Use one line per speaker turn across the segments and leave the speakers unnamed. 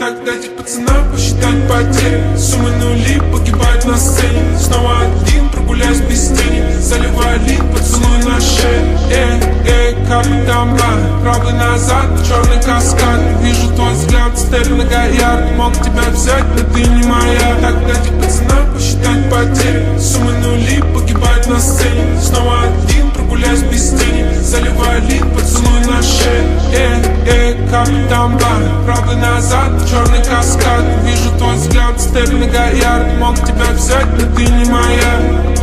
Так дайте пацанам посчитать потери. Суммы нули погибают на сцене. Снова один, прогуляюсь без тени. Заливаю лик, поцелуй на шее. Капитан Блан, правый назад, черный каскад. Вижу твой взгляд, степь многоярд. Мог тебя взять, но ты не моя. Так дайте пацанам посчитать потери. Суммы нули погибают на сцене. Снова один, прогуляюсь без тени. Заливаю лик, поцелуй на шее. Капитан Блан, правый назад, черный каскад. Вижу твой взгляд, степь многоярд. Мог тебя взять, но ты не моя.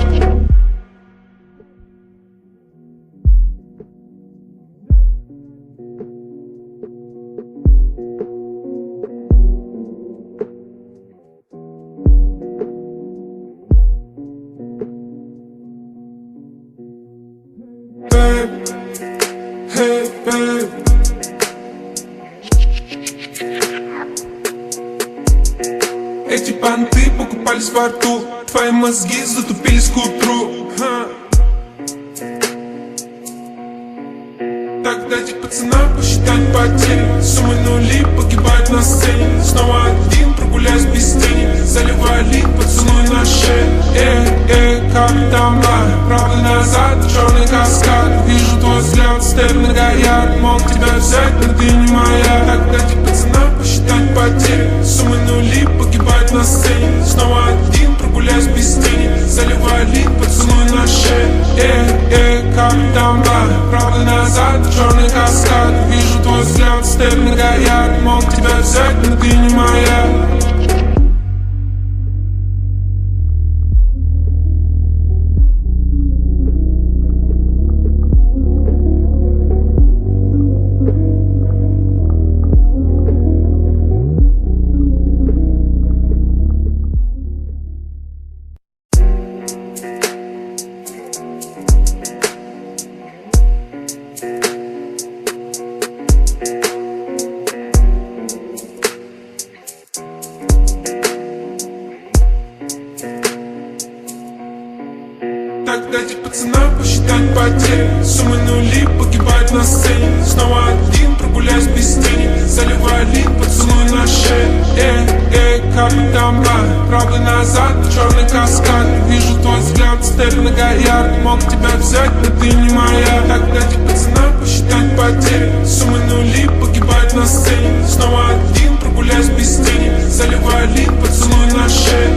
Эти понты покупались во рту, твои мозги затупились к утру. Так дайте пацанам посчитать потери. Суммы нули погибают на сцене. Снова один, прогуляюсь без тени. Заливаю лик, поцелуй на шее. Капитан Блан, правый назад, черный каскад. Вижу твой взгляд, степь многоярд. Мог тебя взять, но ты не моя. Так дайте пацанам посчитать потери. Суммы нули погибают на сцене. Снова один, прогуляюсь без тени. Заливаю лик, поцелуй на шее. Капитан Блан, правый назад, черный каскад. Вижу твой взгляд, степь многоярд. Мог тебя взять, но ты не моя. Так дайте пацанам посчитать потери. Суммы нули погибают на сцене. Снова один, прогуляюсь без тени. Заливаю лик, поцелуй на шее. Капитан Блан, правый назад, черный каскад. Вижу твой взгляд, степь многоярд. Мог тебя взять, но ты не моя. Так дайте пацанам посчитать потери. Суммы нули погибают на сцене. Снова один, прогуляюсь без тени. Заливаю лик, поцелуй на шее.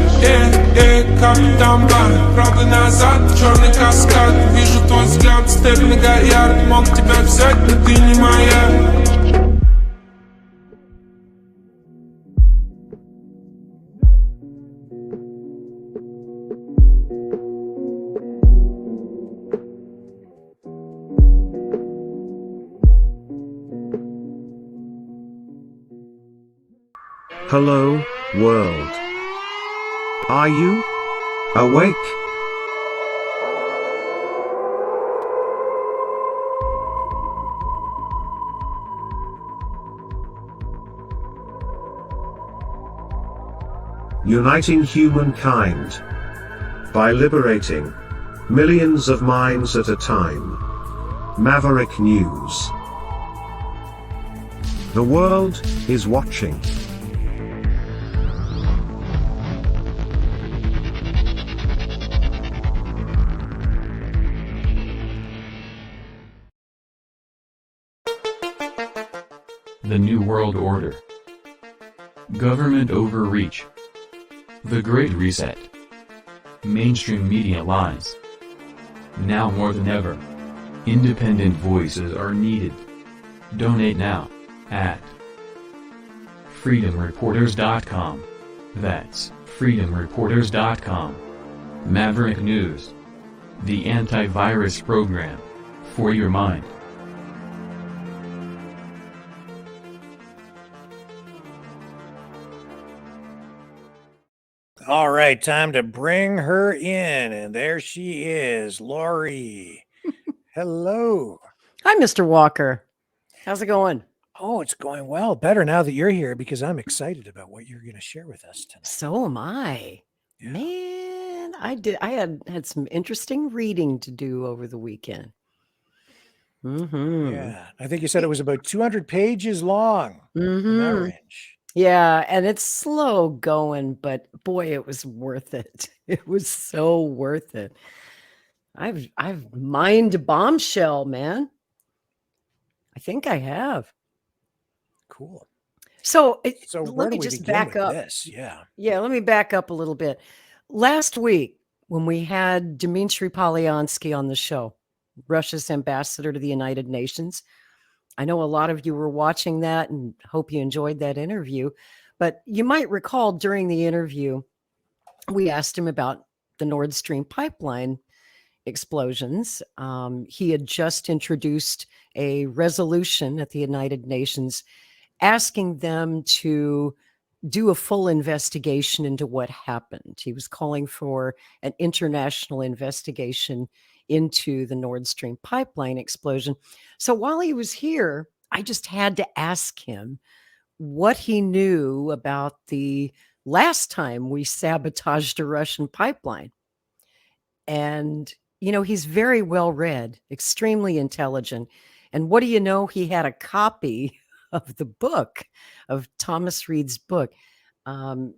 Капитан Блан, правый назад, черный каскад. Вижу твой взгляд, степь многоярд. Мог тебя взять, но ты не моя.
Hello, world. Are you awake? Uniting humankind by liberating millions of minds at a time. Maverick News. The world is watching.
The New World Order. Government overreach. The Great Reset. Mainstream media lies. Now more than ever, independent voices are needed. Donate now, at freedomreporters.com. That's freedomreporters.com. Maverick News. The antivirus program. For your mind.
All right, time to bring her in. And there she is, Lori. Hello.
Hi, Mr. Walker. How's it going?
Oh, it's going well. Better now that you're here because I'm excited about what you're going to share with us tonight.
So am I.
Yeah.
Man, I had some interesting reading to do over the weekend.
Yeah. I think you said it was about 200 pages long. In that
Mm-hmm.
range.
Yeah, and it's slow going, but boy, it was worth it. It was so worth it. I've mined a bombshell, man. I think I have.
Cool.
So
So
let
where do
me
we
just
begin
back
with
up.
this? Yeah.
Yeah, let me back up a little bit. Last week, when we had Dmitry Polyansky on the show, Russia's ambassador to the United Nations, I know a lot of you were watching that and hope you enjoyed that interview. But you might recall during the interview, we asked him about the Nord Stream pipeline explosions. He had just introduced a resolution at the United Nations asking them to do a full investigation into what happened. He was calling for an international investigation into the Nord Stream pipeline explosion. So while he was here, I just had to ask him what he knew about the last time we sabotaged a Russian pipeline. And, he's very well read, extremely intelligent. And what do you know? He had a copy of the book, of Thomas Reed's book.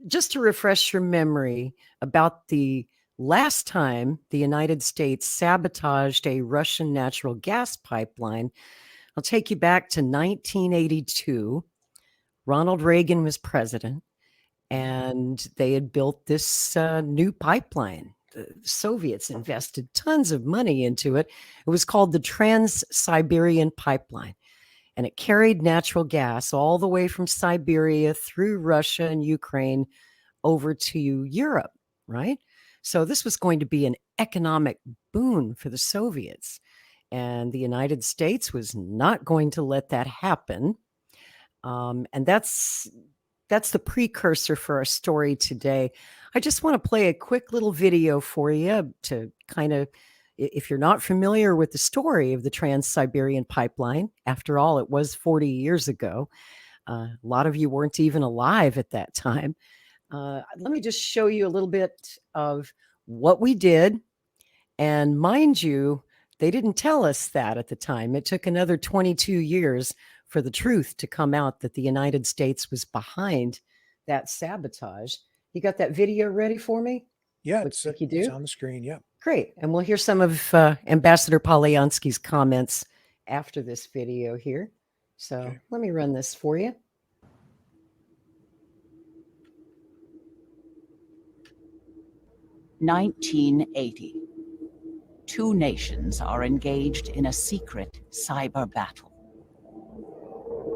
Just to refresh your memory about the last time the United States sabotaged a Russian natural gas pipeline, I'll take you back to 1982. Ronald Reagan was president, and they had built this new pipeline. The Soviets invested tons of money into it. It was called the Trans-Siberian Pipeline, and it carried natural gas all the way from Siberia through Russia and Ukraine over to Europe, right? So this was going to be an economic boon for the Soviets, and the United States was not going to let that happen. And that's the precursor for our story today. I just want to play a quick little video for you to kind of, if you're not familiar with the story of the Trans-Siberian Pipeline, after all, it was 40 years ago. A lot of you weren't even alive at that time. Let me just show you a little bit of what we did. And mind you, they didn't tell us that at the time. It took another 22 years for the truth to come out that the United States was behind that sabotage. You got that video ready for me?
Yeah,
Looks like you
it's
do.
on the screen. Yeah.
Great. And we'll hear some of Ambassador Polyansky's comments after this video here. So
Okay.
let me run this for you.
"1980. Two nations are engaged in a secret cyber battle.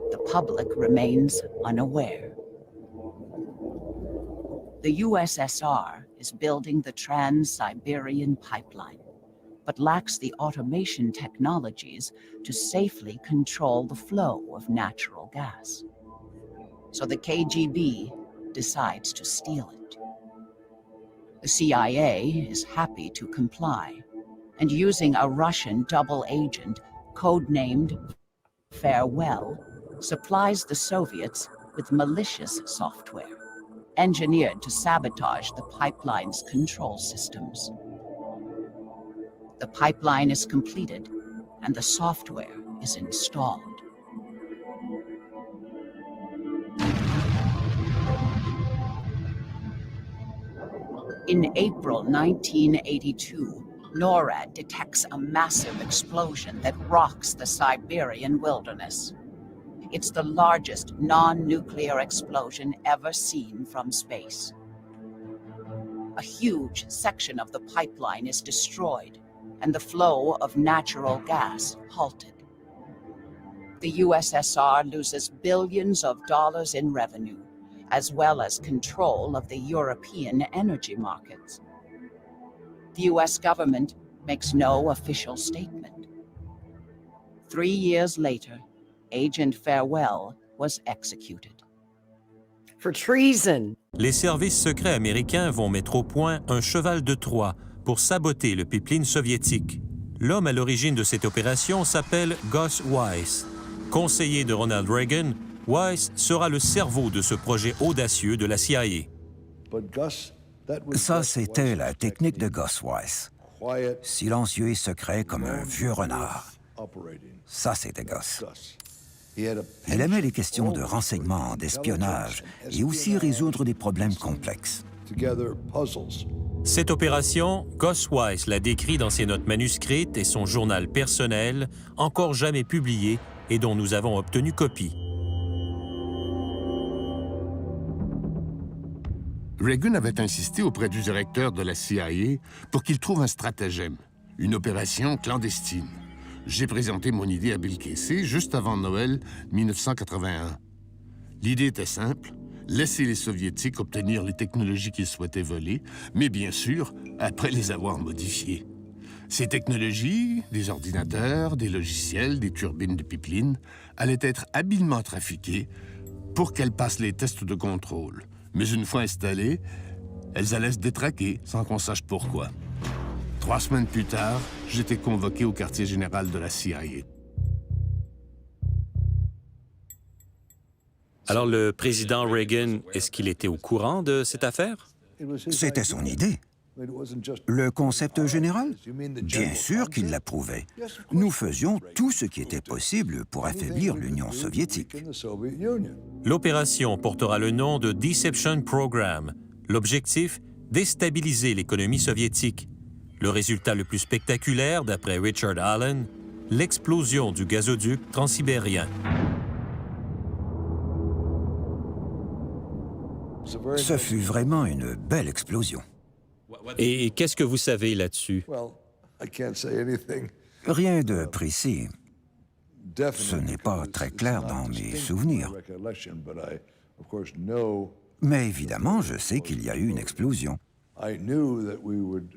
The public remains unaware. The USSR is building the Trans-Siberian Pipeline, but lacks the automation technologies to safely control the flow of natural gas. So the KGB decides to steal it. The CIA is happy to comply, and using a Russian double agent codenamed Farewell, supplies the Soviets with malicious software, engineered to sabotage the pipeline's control systems. The pipeline is completed, and the software is installed. In April 1982, NORAD detects a massive explosion that rocks the Siberian wilderness. It's the largest non-nuclear explosion ever seen from space. A huge section of the pipeline is destroyed, and the flow of natural gas halted. The USSR loses billions of dollars in revenue, as well as control of the European energy markets. The US government makes no official statement. 3 years later, Agent Farewell was executed.
For treason.
Les services secrets américains vont mettre au point un cheval de Troie pour saboter le pipeline soviétique. L'homme à l'origine de cette opération s'appelle Gus Weiss. Conseiller de Ronald Reagan, Weiss sera le cerveau de ce projet audacieux de la CIA.
Ça, c'était la technique de Gus Weiss. Silencieux et secret comme un vieux renard. Ça, c'était Gus. Il aimait les questions de renseignement, d'espionnage et aussi résoudre des problèmes complexes.
Cette opération, Gus Weiss l'a décrit dans ses notes manuscrites et son journal personnel, encore jamais publié et dont nous avons obtenu copie.
Reagan avait insisté auprès du directeur de la CIA pour qu'il trouve un stratagème, une opération clandestine. J'ai présenté mon idée à Bill Casey juste avant Noël 1981. L'idée était simple, laisser les Soviétiques obtenir les technologies qu'ils souhaitaient voler, mais bien sûr, après les avoir modifiées. Ces technologies, des ordinateurs, des logiciels, des turbines de pipeline, allaient être habilement trafiquées pour qu'elles passent les tests de contrôle. Mais une fois installées, elles allaient se détraquer sans qu'on sache pourquoi. 3 semaines plus tard, j'étais convoqué au quartier général de la CIA.
Alors le président Reagan, est-ce qu'il était au courant de cette affaire?
C'était son idée. Le concept général? Bien sûr qu'il l'approuvait. Nous faisions tout ce qui était possible pour affaiblir l'Union soviétique.
L'opération portera le nom de Deception Program. L'objectif, déstabiliser l'économie soviétique. Le résultat le plus spectaculaire, d'après Richard Allen, l'explosion du gazoduc Trans-Sibérien.
Ce fut vraiment une belle explosion.
Et qu'est-ce que vous savez là-dessus?
Rien de précis. Ce n'est pas très clair dans mes souvenirs. Mais évidemment, je sais qu'il y a eu une explosion.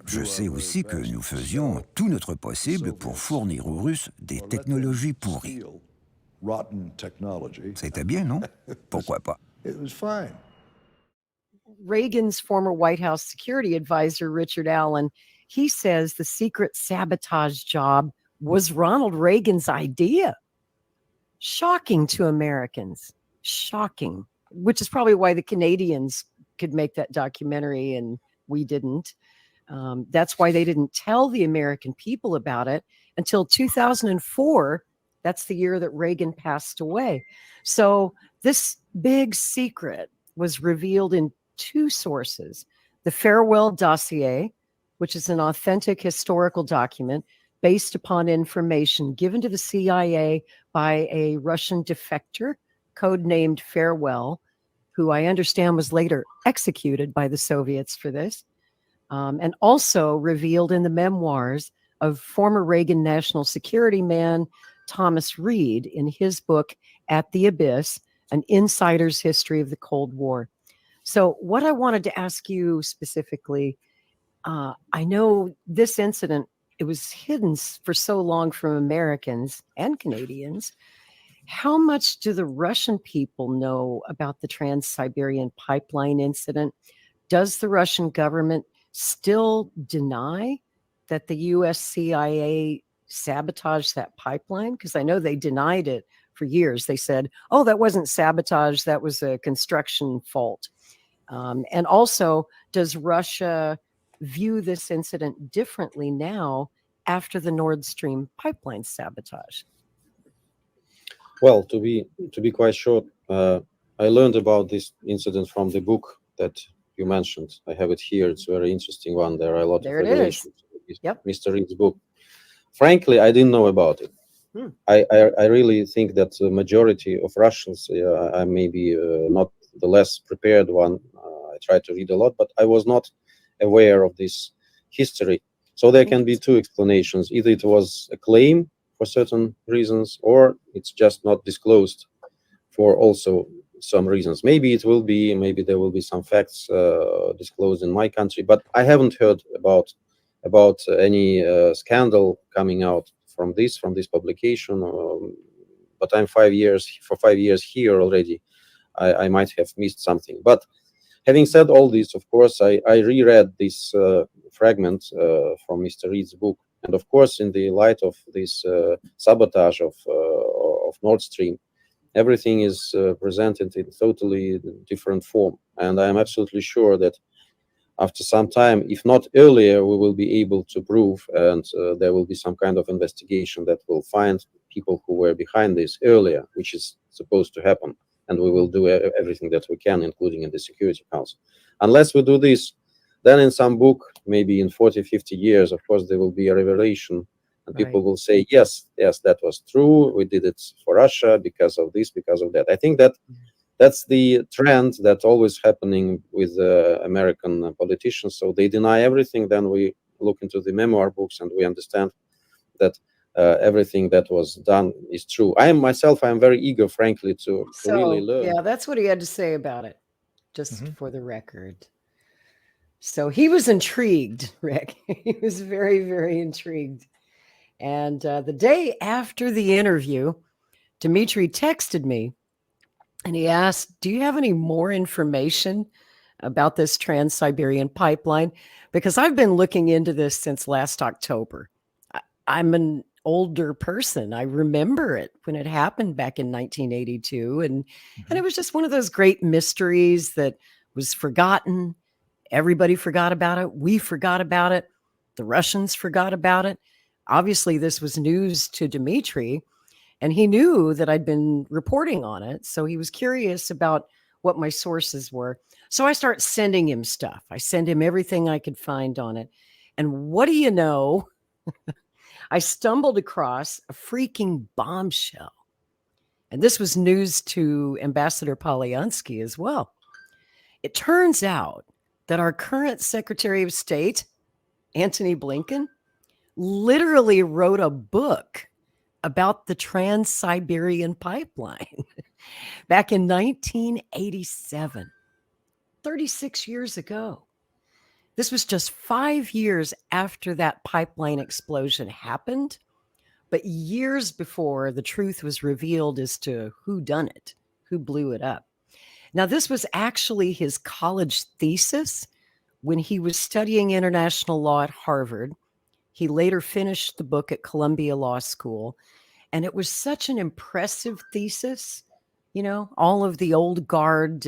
Je sais aussi que nous faisions tout notre possible pour fournir aux Russes des technologies pourries. C'était bien, non? Pourquoi pas?
Reagan's former White House security advisor, Richard Allen, he says the secret sabotage job was Ronald Reagan's idea. Shocking to Americans. Shocking. Which is probably why the Canadians could make that documentary and we didn't. That's why they didn't tell the American people about it until 2004. That's the year that Reagan passed away. So this big secret was revealed in 2 sources. The Farewell Dossier, which is an authentic historical document based upon information given to the CIA by a Russian defector, codenamed Farewell, who I understand was later executed by the Soviets for this, and also revealed in the memoirs of former Reagan National Security man Thomas Reed in his book, At the Abyss, An Insider's History of the Cold War. So what I wanted to ask you specifically, I know this incident, it was hidden for so long from Americans and Canadians. How much do the Russian people know about the Trans-Siberian Pipeline incident? Does the Russian government still deny that the US CIA sabotaged that pipeline? Because I know they denied it for years. They said, oh, that wasn't sabotage, that was a construction fault. And also, does Russia view this incident differently now after the Nordstream pipeline sabotage?
Well, to be quite short, I learned about this incident from the book that you mentioned. I have it here. It's a very interesting one. There are a lot of revelations.
Yep.
Mr. Reed's book. Frankly, I didn't know about it. I really think that the majority of Russians, I may be not the less prepared one. I try to read a lot, but I was not aware of this history. So there can be 2 explanations. Either it was a claim for certain reasons, or it's just not disclosed for also some reasons. Maybe there will be some facts disclosed in my country, but I haven't heard about any scandal coming out from this publication. But I'm 5 years here already. I might have missed something. But having said all this, of course, I reread this fragment from Mr. Reed's book. And of course, in the light of this sabotage of Nord Stream, everything is presented in totally different form. And I am absolutely sure that after some time, if not earlier, we will be able to prove, and there will be some kind of investigation that will find people who were behind this earlier, which is supposed to happen. And we will do everything that we can, including in the Security Council. Unless we do this, then in some book, maybe in 40, 50 years, of course, there will be a revelation. And people will say, yes, that was true. We did it for Russia because of this, because of that. I think that that's the trend that's always happening with American politicians. So they deny everything. Then we look into the memoir books and we understand that everything that was done is true. I am very eager, frankly, to really learn.
Yeah, that's what he had to say about it, just for the record. So he was intrigued, Rick. He was very, very intrigued. And the day after the interview, Dmitry texted me and he asked, do you have any more information about this Trans-Siberian pipeline? Because I've been looking into this since last October. I'm an older person. I remember it when it happened back in 1982. And it was just one of those great mysteries that was forgotten. Everybody forgot about it. We forgot about it. The Russians forgot about it. Obviously, this was news to Dmitry, and he knew that I'd been reporting on it. So he was curious about what my sources were. So I start sending him stuff. I send him everything I could find on it. And what do you know? I stumbled across a freaking bombshell. And this was news to Ambassador Polyansky as well. It turns out that our current Secretary of State, Antony Blinken, literally wrote a book about the Trans-Siberian Pipeline back in 1987, 36 years ago. This was just 5 years after that pipeline explosion happened, but years before the truth was revealed as to who done it, who blew it up. Now, this was actually his college thesis when he was studying international law at Harvard. He later finished the book at Columbia Law School, and it was such an impressive thesis. You know, all of the old guard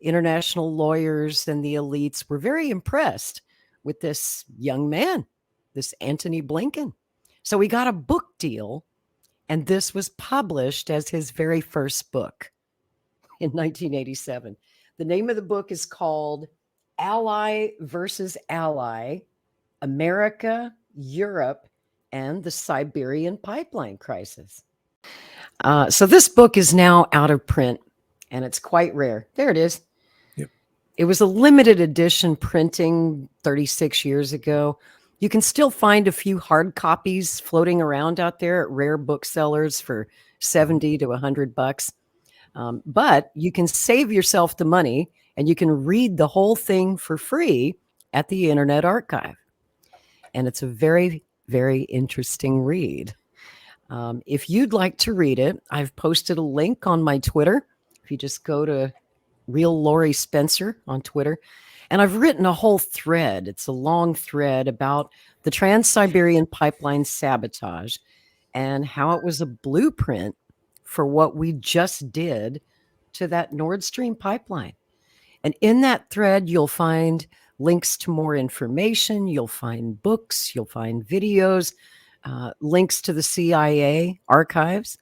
international lawyers and the elites were very impressed with this young man, this Antony Blinken. So he got a book deal, and this was published as his very first book in 1987. The name of the book is called Ally versus Ally, America, Europe, and the Siberian Pipeline Crisis. So this book is now out of print, and it's quite rare. There it is.
Yep.
It was a limited edition printing 36 years ago. You can still find a few hard copies floating around out there at rare booksellers for $70 to $100. But you can save yourself the money, and you can read the whole thing for free at the Internet Archive. And it's a very, very interesting read. If you'd like to read it, I've posted a link on my Twitter. If you just go to Real Lori Spencer on Twitter, and I've written a whole thread. It's a long thread about the Trans-Siberian Pipeline sabotage and how it was a blueprint for what we just did to that Nordstream pipeline. And in that thread, you'll find links to more information. You'll find books. You'll find videos, links to the CIA archives,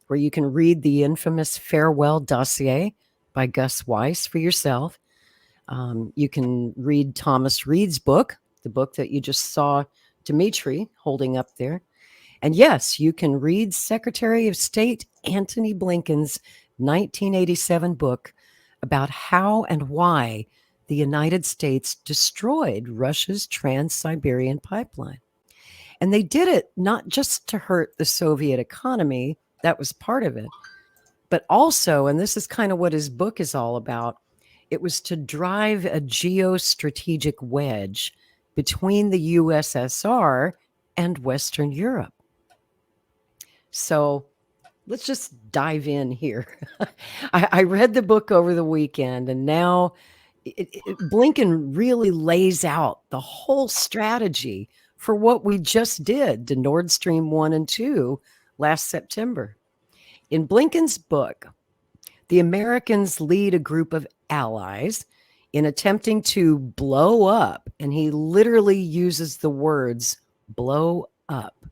where you can read the infamous Farewell Dossier by Gus Weiss for yourself. You can read Thomas Reed's book, the book that you just saw Dmitry holding up there. And yes, you can read Secretary of State Antony Blinken's 1987 book about how and why the United States destroyed Russia's Trans-Siberian Pipeline. And they did it not just to hurt the Soviet economy, that was part of it, but also, and this is kind of what his book is all about, it was to drive a geostrategic wedge between the USSR and Western Europe. So let's just dive in here. I read the book over the weekend, and now Blinken really lays out the whole strategy for what we just did to Nord Stream 1 and 2 last September. In Blinken's book, the Americans lead a group of allies in attempting to blow up, and he literally uses the words blow up,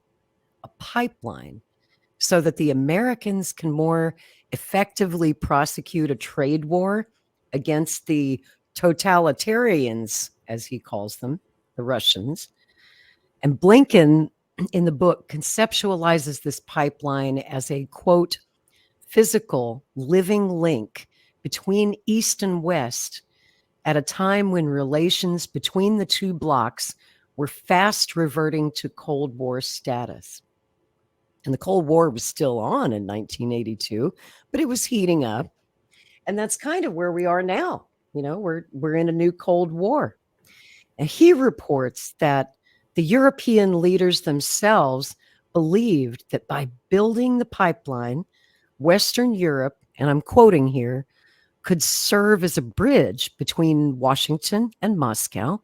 a pipeline so that the Americans can more effectively prosecute a trade war against the totalitarians, as he calls them, the Russians. And Blinken, in the book, conceptualizes this pipeline as a, quote, physical living link between East and West at a time when relations between the two blocs were fast reverting to Cold War status. And the Cold War was still on in 1982, but it was heating up. And that's kind of where we are now. You know, we're in a new Cold War. And he reports that the European leaders themselves believed that by building the pipeline, Western Europe, and I'm quoting here, could serve as a bridge between Washington and Moscow,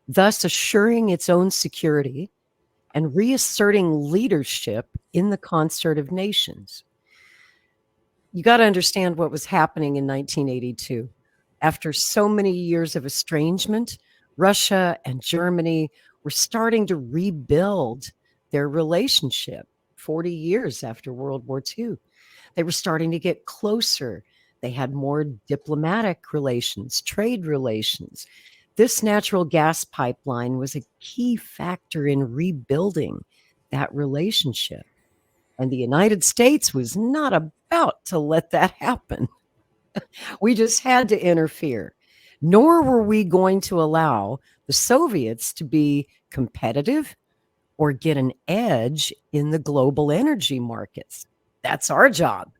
thus assuring its own security and reasserting leadership in the concert of nations. You got to understand what was happening in 1982. After so many years of estrangement, Russia and Germany were starting to rebuild their relationship 40 years after World War II. They were starting to get closer. They had more diplomatic relations, trade relations. This natural gas pipeline was a key factor in rebuilding that relationship. And the United States was not about to let that happen. We just had to interfere. Nor were we going to allow the Soviets to be competitive or get an edge in the global energy markets. That's our job.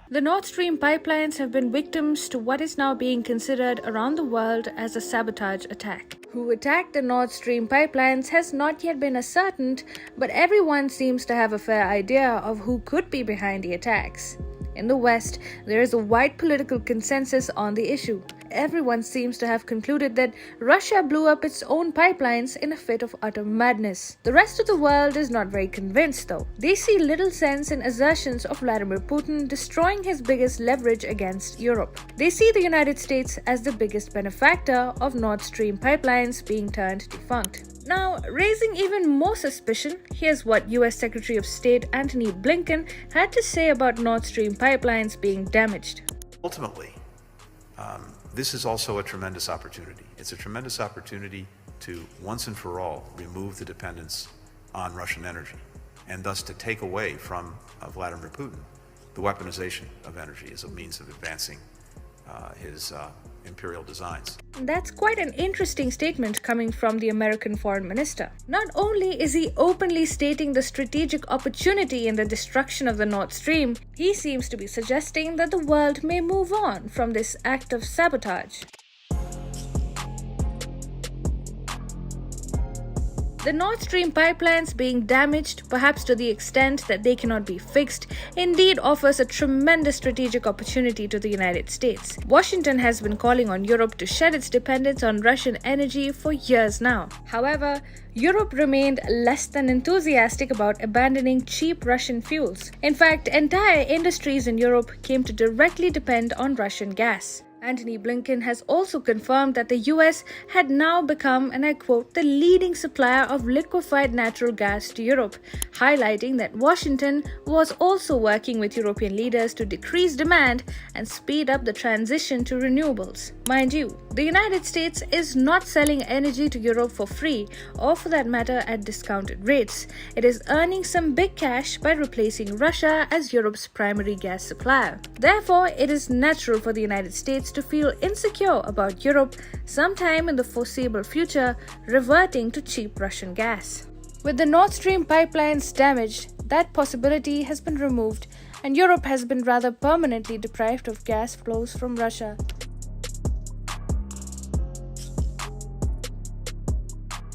The Nord Stream pipelines have been victims to what is now being considered around the world as a sabotage attack. Who attacked the Nord Stream pipelines has not yet been ascertained, but everyone seems to have a fair idea of who could be behind the attacks. In the West, there is a wide political consensus on the issue. Everyone seems to have concluded that Russia blew up its own pipelines in a fit of utter madness. The rest of the world is not very convinced, though. They see little sense in assertions of Vladimir Putin destroying his biggest leverage against Europe. They see the United States as the biggest benefactor of Nord Stream pipelines being turned defunct. Now, raising even more suspicion, here's what US Secretary of State Antony Blinken had to say about Nord Stream pipelines being damaged.
Ultimately, this is also a tremendous opportunity. It's a tremendous opportunity to once and for all remove the dependence on Russian energy, and thus to take away from Vladimir Putin the weaponization of energy as a means of advancing his imperial designs.
That's quite an interesting statement coming from the American foreign minister. Not only is he openly stating the strategic opportunity in the destruction of the Nord Stream, he seems to be suggesting that the world may move on from this act of sabotage. The Nord Stream pipelines being damaged, perhaps to the extent that they cannot be fixed, indeed offers a tremendous strategic opportunity to the United States. Washington has been calling on Europe to shed its dependence on Russian energy for years now. However, Europe remained less than enthusiastic about abandoning cheap Russian fuels. In fact, entire industries in Europe came to directly depend on Russian gas. Antony Blinken has also confirmed that the US had now become, and I quote, the leading supplier of liquefied natural gas to Europe, highlighting that Washington was also working with European leaders to decrease demand and speed up the transition to renewables. Mind you, the United States is not selling energy to Europe for free, or for that matter at discounted rates. It is earning some big cash by replacing Russia as Europe's primary gas supplier. Therefore, it is natural for the United States to feel insecure about Europe sometime in the foreseeable future reverting to cheap Russian gas. With the Nord Stream pipelines damaged, that possibility has been removed, and Europe has been rather permanently deprived of gas flows from Russia.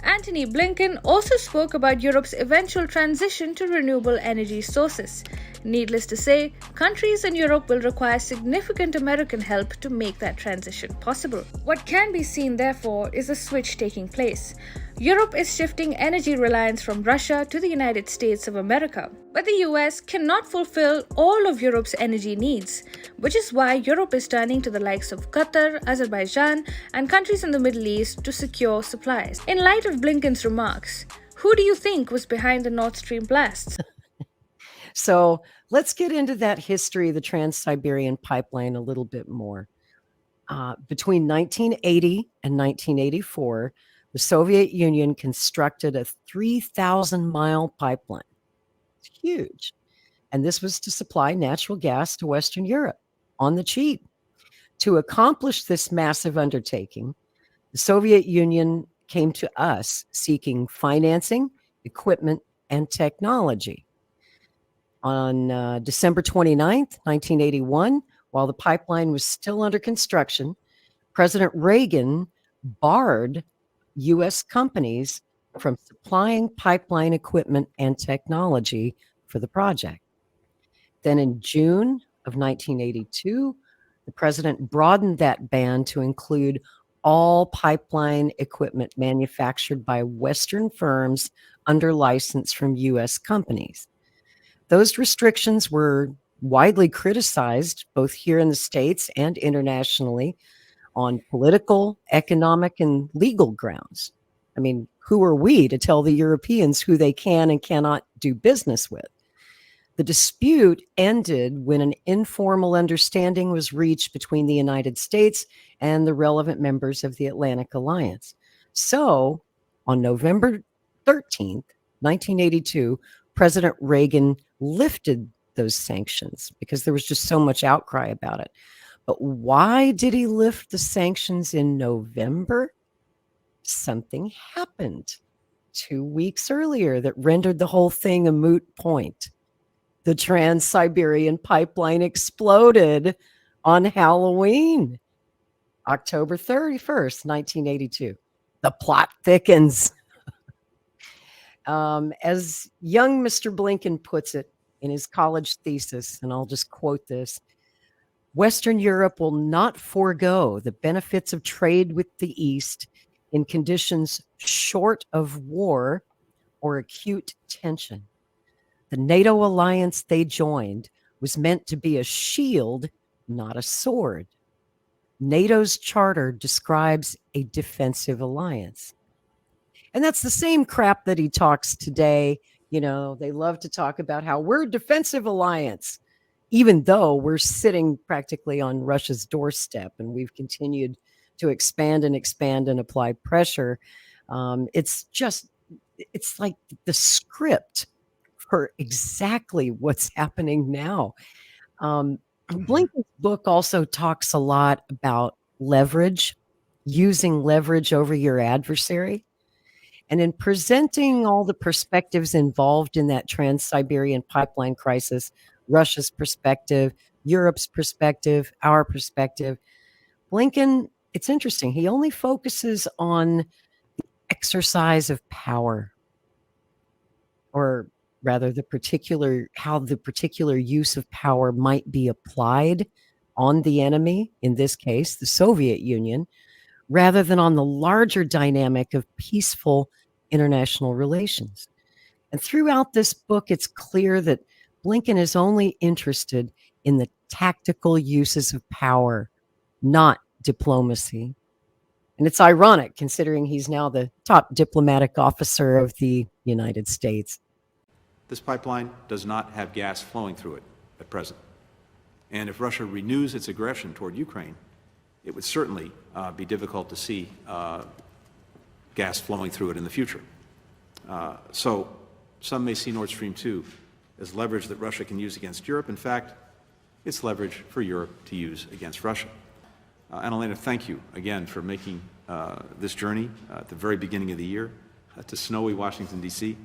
Antony Blinken also spoke about Europe's eventual transition to renewable energy sources. Needless to say, countries in Europe will require significant American help to make that transition possible. What can be seen, therefore, is a switch taking place. Europe is shifting energy reliance from Russia to the United States of America. But the US cannot fulfill all of Europe's energy needs, which is why Europe is turning to the likes of Qatar, Azerbaijan, and countries in the Middle East to secure supplies. In light of Blinken's remarks, who do you think was behind the Nord Stream blasts?
So let's get into that history of the Trans-Siberian Pipeline a little bit more. Between 1980 and 1984, the Soviet Union constructed a 3,000-mile pipeline. It's huge. And this was to supply natural gas to Western Europe on the cheap. To accomplish this massive undertaking, the Soviet Union came to us seeking financing, equipment, and technology. On December 29th, 1981, while the pipeline was still under construction, President Reagan barred U.S. companies from supplying pipeline equipment and technology for the project. Then in June of 1982, the president broadened that ban to include all pipeline equipment manufactured by Western firms under license from U.S. companies. Those restrictions were widely criticized both here in the States and internationally on political, economic, and legal grounds. I mean, who are we to tell the Europeans who they can and cannot do business with? The dispute ended when an informal understanding was reached between the United States and the relevant members of the Atlantic Alliance. So, on November 13th, 1982, President Reagan lifted those sanctions because there was just so much outcry about it. But why did he lift the sanctions in November? Something happened 2 weeks earlier that rendered the whole thing a moot point. The Trans-Siberian Pipeline exploded on Halloween, October 31st, 1982. The plot thickens. As young Mr. Blinken puts it in his college thesis, and I'll just quote this, Western Europe will not forego the benefits of trade with the East in conditions short of war or acute tension. The NATO alliance they joined was meant to be a shield, not a sword. NATO's charter describes a defensive alliance. And that's the same crap that he talks today. You know, they love to talk about how we're a defensive alliance, even though we're sitting practically on Russia's doorstep and we've continued to expand and apply pressure. It's like the script for exactly what's happening now. Blinken's book also talks a lot about leverage, using leverage over your adversary. And in presenting all the perspectives involved in that Trans-Siberian Pipeline Crisis, Russia's perspective, Europe's perspective, our perspective, Blinken, it's interesting. He only focuses on the exercise of power, or rather how the particular use of power might be applied on the enemy, in this case, the Soviet Union, rather than on the larger dynamic of peaceful international relations. And throughout this book, it's clear that Blinken is only interested in the tactical uses of power, not diplomacy. And it's ironic considering he's now the top diplomatic officer of the United States.
This pipeline does not have gas flowing through it at present. And if Russia renews its aggression toward Ukraine, it would certainly be difficult to see gas flowing through it in the future. So some may see Nord Stream 2 as leverage that Russia can use against Europe. In fact, it's leverage for Europe to use against Russia. Annalena, thank you again for making this journey at the very beginning of the year to snowy Washington, D.C.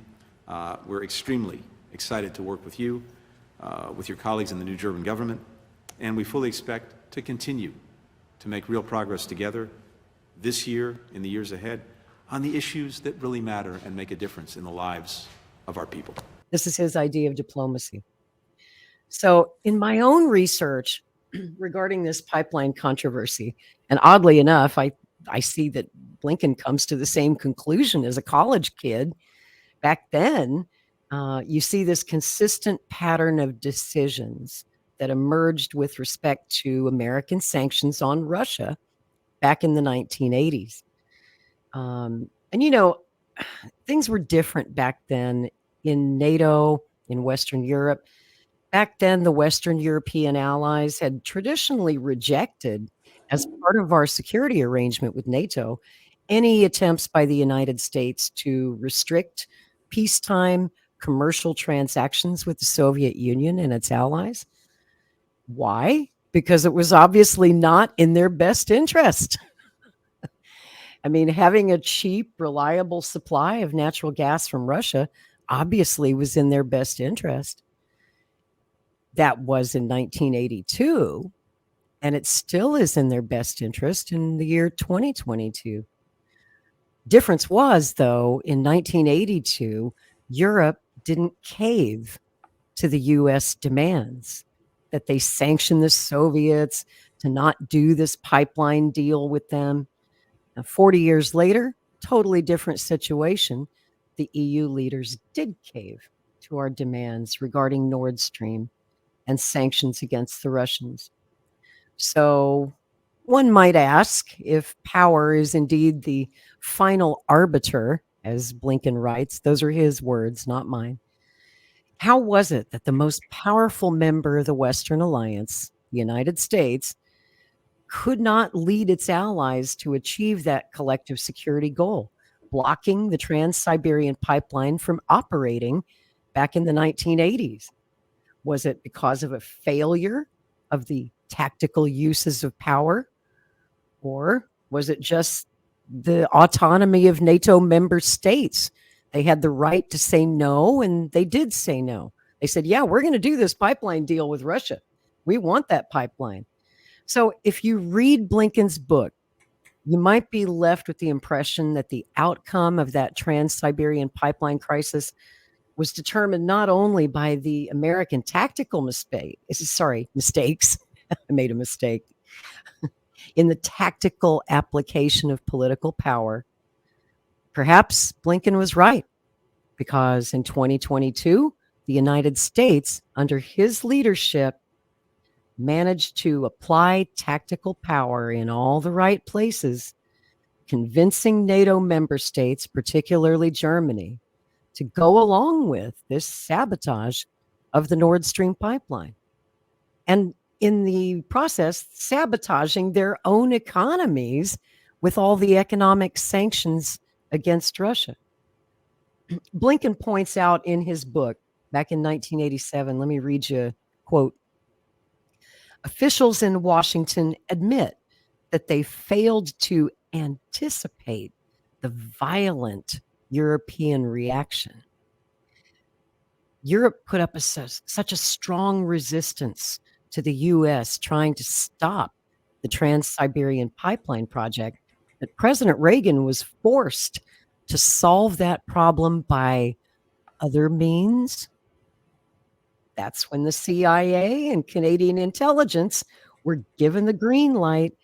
We're extremely excited to work with you, with your colleagues in the new German government, and we fully expect to continue to make real progress together this year, in the years ahead, on the issues that really matter and make a difference in the lives of our people.
This is his idea of diplomacy. So in my own research regarding this pipeline controversy, and oddly enough, I see that Blinken comes to the same conclusion as a college kid. Back then, you see this consistent pattern of decisions that emerged with respect to American sanctions on Russia back in the 1980s. And, you know, things were different back then in NATO in Western Europe. Back then, the Western European allies had traditionally rejected, as part of our security arrangement with NATO, any attempts by the United States to restrict peacetime commercial transactions with the Soviet Union and its allies. Why? Because it was obviously not in their best interest. I mean, having a cheap, reliable supply of natural gas from Russia obviously was in their best interest. That was in 1982, and it still is in their best interest in the year 2022. Difference was, though, in 1982, Europe didn't cave to the U.S. demands that they sanction the Soviets to not do this pipeline deal with them. Now, 40 years later, totally different situation. The EU leaders did cave to our demands regarding Nordstream and sanctions against the Russians. So one might ask if power is indeed the final arbiter, as Blinken writes. Those are his words, not mine. How was it that the most powerful member of the Western Alliance, the United States, could not lead its allies to achieve that collective security goal, blocking the Trans-Siberian Pipeline from operating back in the 1980s? Was it because of a failure of the tactical uses of power? Or was it just the autonomy of NATO member states? They had the right to say no, and they did say no. They said, yeah, we're going to do this pipeline deal with Russia. We want that pipeline. So if you read Blinken's book, you might be left with the impression that the outcome of that Trans-Siberian Pipeline Crisis was determined not only by the American tactical mistakes. I made a mistake. In the tactical application of political power. Perhaps Blinken was right, because in 2022, the United States, under his leadership, managed to apply tactical power in all the right places, convincing NATO member states, particularly Germany, to go along with this sabotage of the Nord Stream pipeline. And in the process, sabotaging their own economies with all the economic sanctions against Russia. Blinken points out in his book back in 1987, let me read you a quote. Officials in Washington admit that they failed to anticipate the violent European reaction. Europe put up such a strong resistance to the U.S. trying to stop the Trans-Siberian Pipeline project that President Reagan was forced to solve that problem by other means. That's when the CIA and Canadian intelligence were given the green light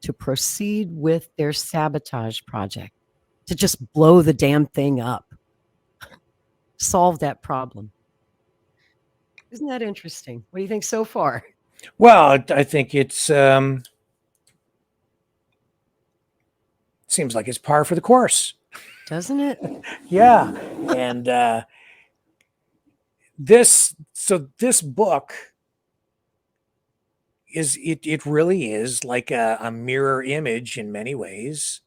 to proceed with their sabotage project, to just blow the damn thing up, solve that problem. Isn't that interesting? What do you think so far?
Well, I think it's seems like it's par for the course,
doesn't it?
Yeah, and this book is it really is like a mirror image in many ways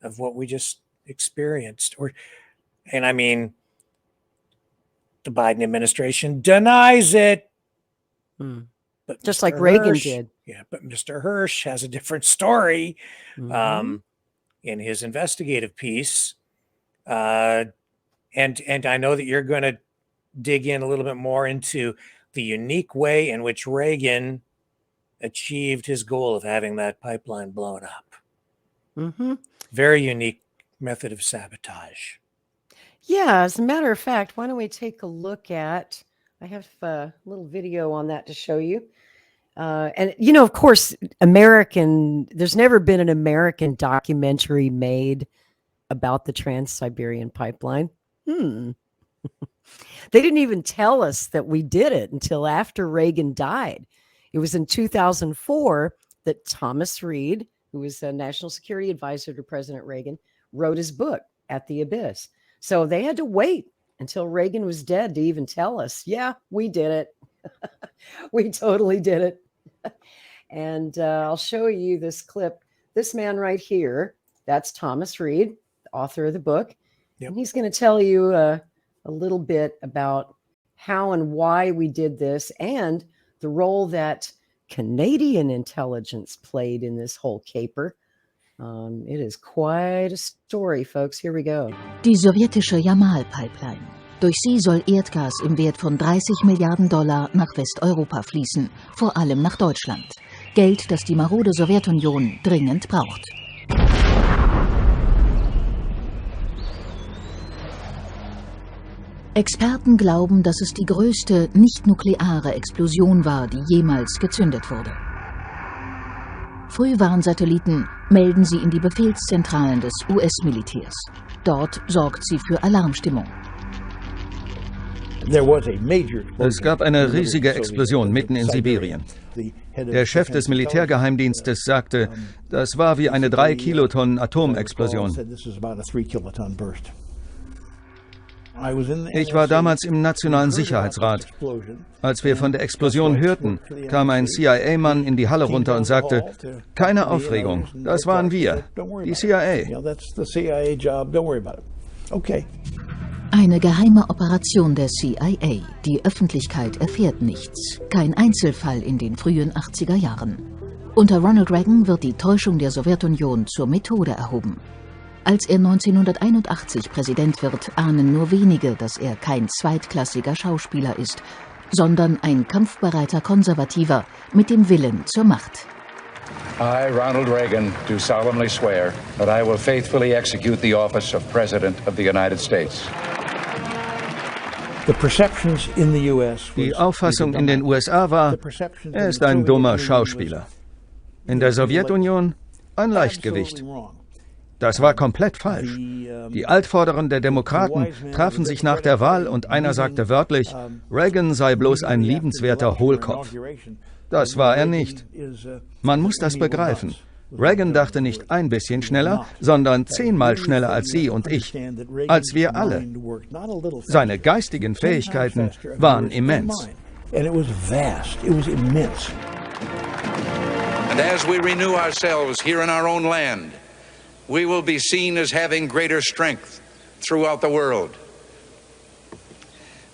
of what we just experienced. And I mean, the Biden administration denies it. But
just
Mr.
like Reagan
Hirsch,
did.
Yeah, but Mr. Hirsch has a different story in his investigative piece. And I know that you're going to dig in a little bit more into the unique way in which Reagan achieved his goal of having that pipeline blown up. Very unique method of sabotage.
Yeah, as a matter of fact, why don't we take a look at, I have a little video on that to show you. And, you know, of course, there's never been an American documentary made about the Trans-Siberian Pipeline. They didn't even tell us that we did it until after Reagan died. It was in 2004 that Thomas Reed, who was a national security advisor to President Reagan, wrote his book, At the Abyss. So they had to wait until Reagan was dead to even tell us, yeah, we did it. We totally did it. And I'll show you this clip. This man right here, that's Thomas Reed, the author of the book. Yep. And he's going to tell you a little bit about how and why we did this and the role that Canadian intelligence played in this whole caper. It is quite a story, folks. Here we go.
Die sowjetische Jamal-Pipeline. Durch sie soll Erdgas im Wert von 30 Milliarden Dollar nach Westeuropa fließen, vor allem nach Deutschland. Geld, das die marode Sowjetunion dringend braucht. Experten glauben, dass es die größte nicht-nukleare Explosion war, die jemals gezündet wurde. Frühwarnsatelliten melden sie in die Befehlszentralen des US-Militärs. Dort sorgt sie für Alarmstimmung.
Es gab eine riesige Explosion mitten in Sibirien. Der Chef des Militärgeheimdienstes sagte, das war wie eine 3-Kilotonnen Atomexplosion. Ich war damals im Nationalen Sicherheitsrat. Als wir von der Explosion hörten, kam ein CIA-Mann in die Halle runter und sagte, keine Aufregung, das waren wir, die CIA.
Eine geheime Operation der CIA. Die Öffentlichkeit erfährt nichts. Kein Einzelfall in den frühen 80er Jahren. Unter Ronald Reagan wird die Täuschung der Sowjetunion zur Methode erhoben. Als er 1981 Präsident wird, ahnen nur wenige, dass er kein zweitklassiger Schauspieler ist, sondern ein kampfbereiter Konservativer mit dem Willen zur Macht.
I, Ronald Reagan, do solemnly swear that I will faithfully execute the office of President of the United States.
Die Auffassung in den USA war, er ist ein dummer Schauspieler. In der Sowjetunion ein Leichtgewicht. Das war komplett falsch. Die Altvorderen der Demokraten trafen sich nach der Wahl und einer sagte wörtlich, Reagan sei bloß ein liebenswerter Hohlkopf. Das war er nicht. Man muss das begreifen. Reagan dachte nicht ein bisschen schneller, sondern 10-mal schneller als Sie und ich, als wir alle. Seine geistigen Fähigkeiten waren immens.
And as we renew ourselves here in our own land, we will be seen as having greater strength throughout the world.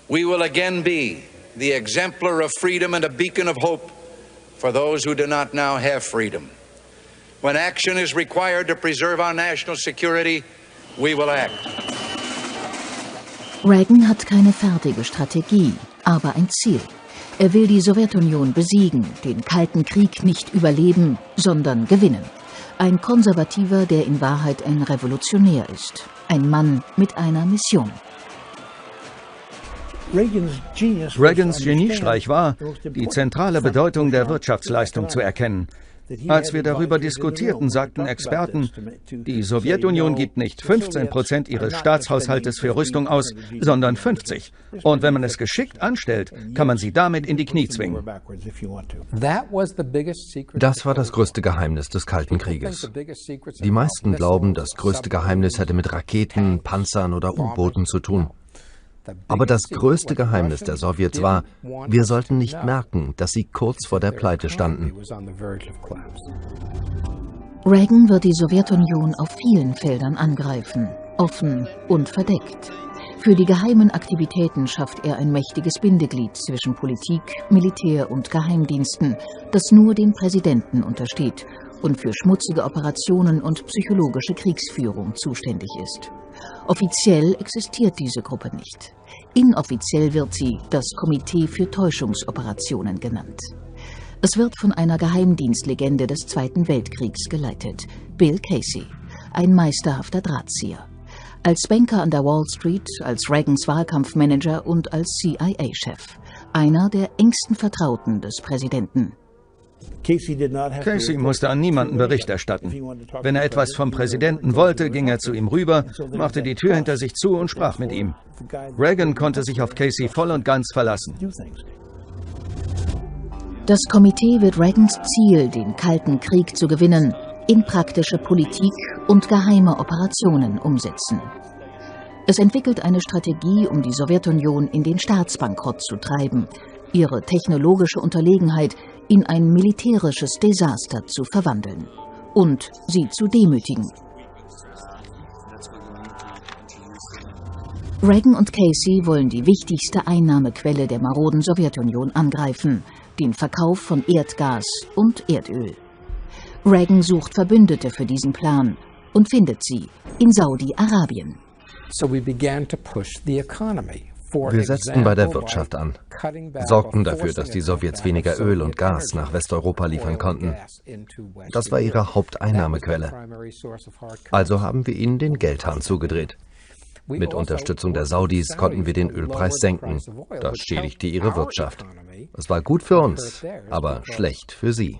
We will again be the exemplar of freedom and a beacon of hope for those who do not now have freedom. When action is required to preserve our national security, we will act.
Reagan hat keine fertige Strategie, aber ein Ziel. Er will die Sowjetunion besiegen, den Kalten Krieg nicht überleben, sondern gewinnen. Ein Konservativer, der in Wahrheit ein Revolutionär ist. Ein Mann mit einer Mission.
Reagans Geniestreich war, die zentrale Bedeutung der Wirtschaftsleistung zu erkennen. Als wir darüber diskutierten, sagten Experten, die Sowjetunion gibt nicht 15% ihres Staatshaushaltes für Rüstung aus, sondern 50%. Und wenn man es geschickt anstellt, kann man sie damit in die Knie zwingen.
Das war das größte Geheimnis des Kalten Krieges. Die meisten glauben, das größte Geheimnis hätte mit Raketen, Panzern oder U-Booten zu tun. Aber das größte Geheimnis der Sowjets war, wir sollten nicht merken, dass sie kurz vor der Pleite standen.
Reagan wird die Sowjetunion auf vielen Feldern angreifen, offen und verdeckt. Für die geheimen Aktivitäten schafft er ein mächtiges Bindeglied zwischen Politik, Militär und Geheimdiensten, das nur dem Präsidenten untersteht und für schmutzige Operationen und psychologische Kriegsführung zuständig ist. Offiziell existiert diese Gruppe nicht. Inoffiziell wird sie das Komitee für Täuschungsoperationen genannt. Es wird von einer Geheimdienstlegende des Zweiten Weltkriegs geleitet, Bill Casey, ein meisterhafter Drahtzieher. Als Banker an der Wall Street, als Reagans Wahlkampfmanager und als CIA-Chef. Einer der engsten Vertrauten des Präsidenten.
Casey musste an niemanden Bericht erstatten. Wenn er etwas vom Präsidenten wollte, ging er zu ihm rüber, machte die Tür hinter sich zu und sprach mit ihm. Reagan konnte sich auf Casey voll und ganz verlassen.
Das Komitee wird Reagans Ziel, den Kalten Krieg zu gewinnen, in praktische Politik und geheime Operationen umsetzen. Es entwickelt eine Strategie, um die Sowjetunion in den Staatsbankrott zu treiben, ihre technologische Unterlegenheit in ein militärisches Desaster zu verwandeln und sie zu demütigen. Reagan und Casey wollen die wichtigste Einnahmequelle der maroden Sowjetunion angreifen, den Verkauf von Erdgas und Erdöl. Reagan sucht Verbündete für diesen Plan und findet sie in Saudi-Arabien.
Wir setzten bei der Wirtschaft an, sorgten dafür, dass die Sowjets weniger Öl und Gas nach Westeuropa liefern konnten. Das war ihre Haupteinnahmequelle. Also haben wir ihnen den Geldhahn zugedreht. Mit Unterstützung der Saudis konnten wir den Ölpreis senken. Das schädigte ihre Wirtschaft. Es war gut für uns, aber schlecht für sie.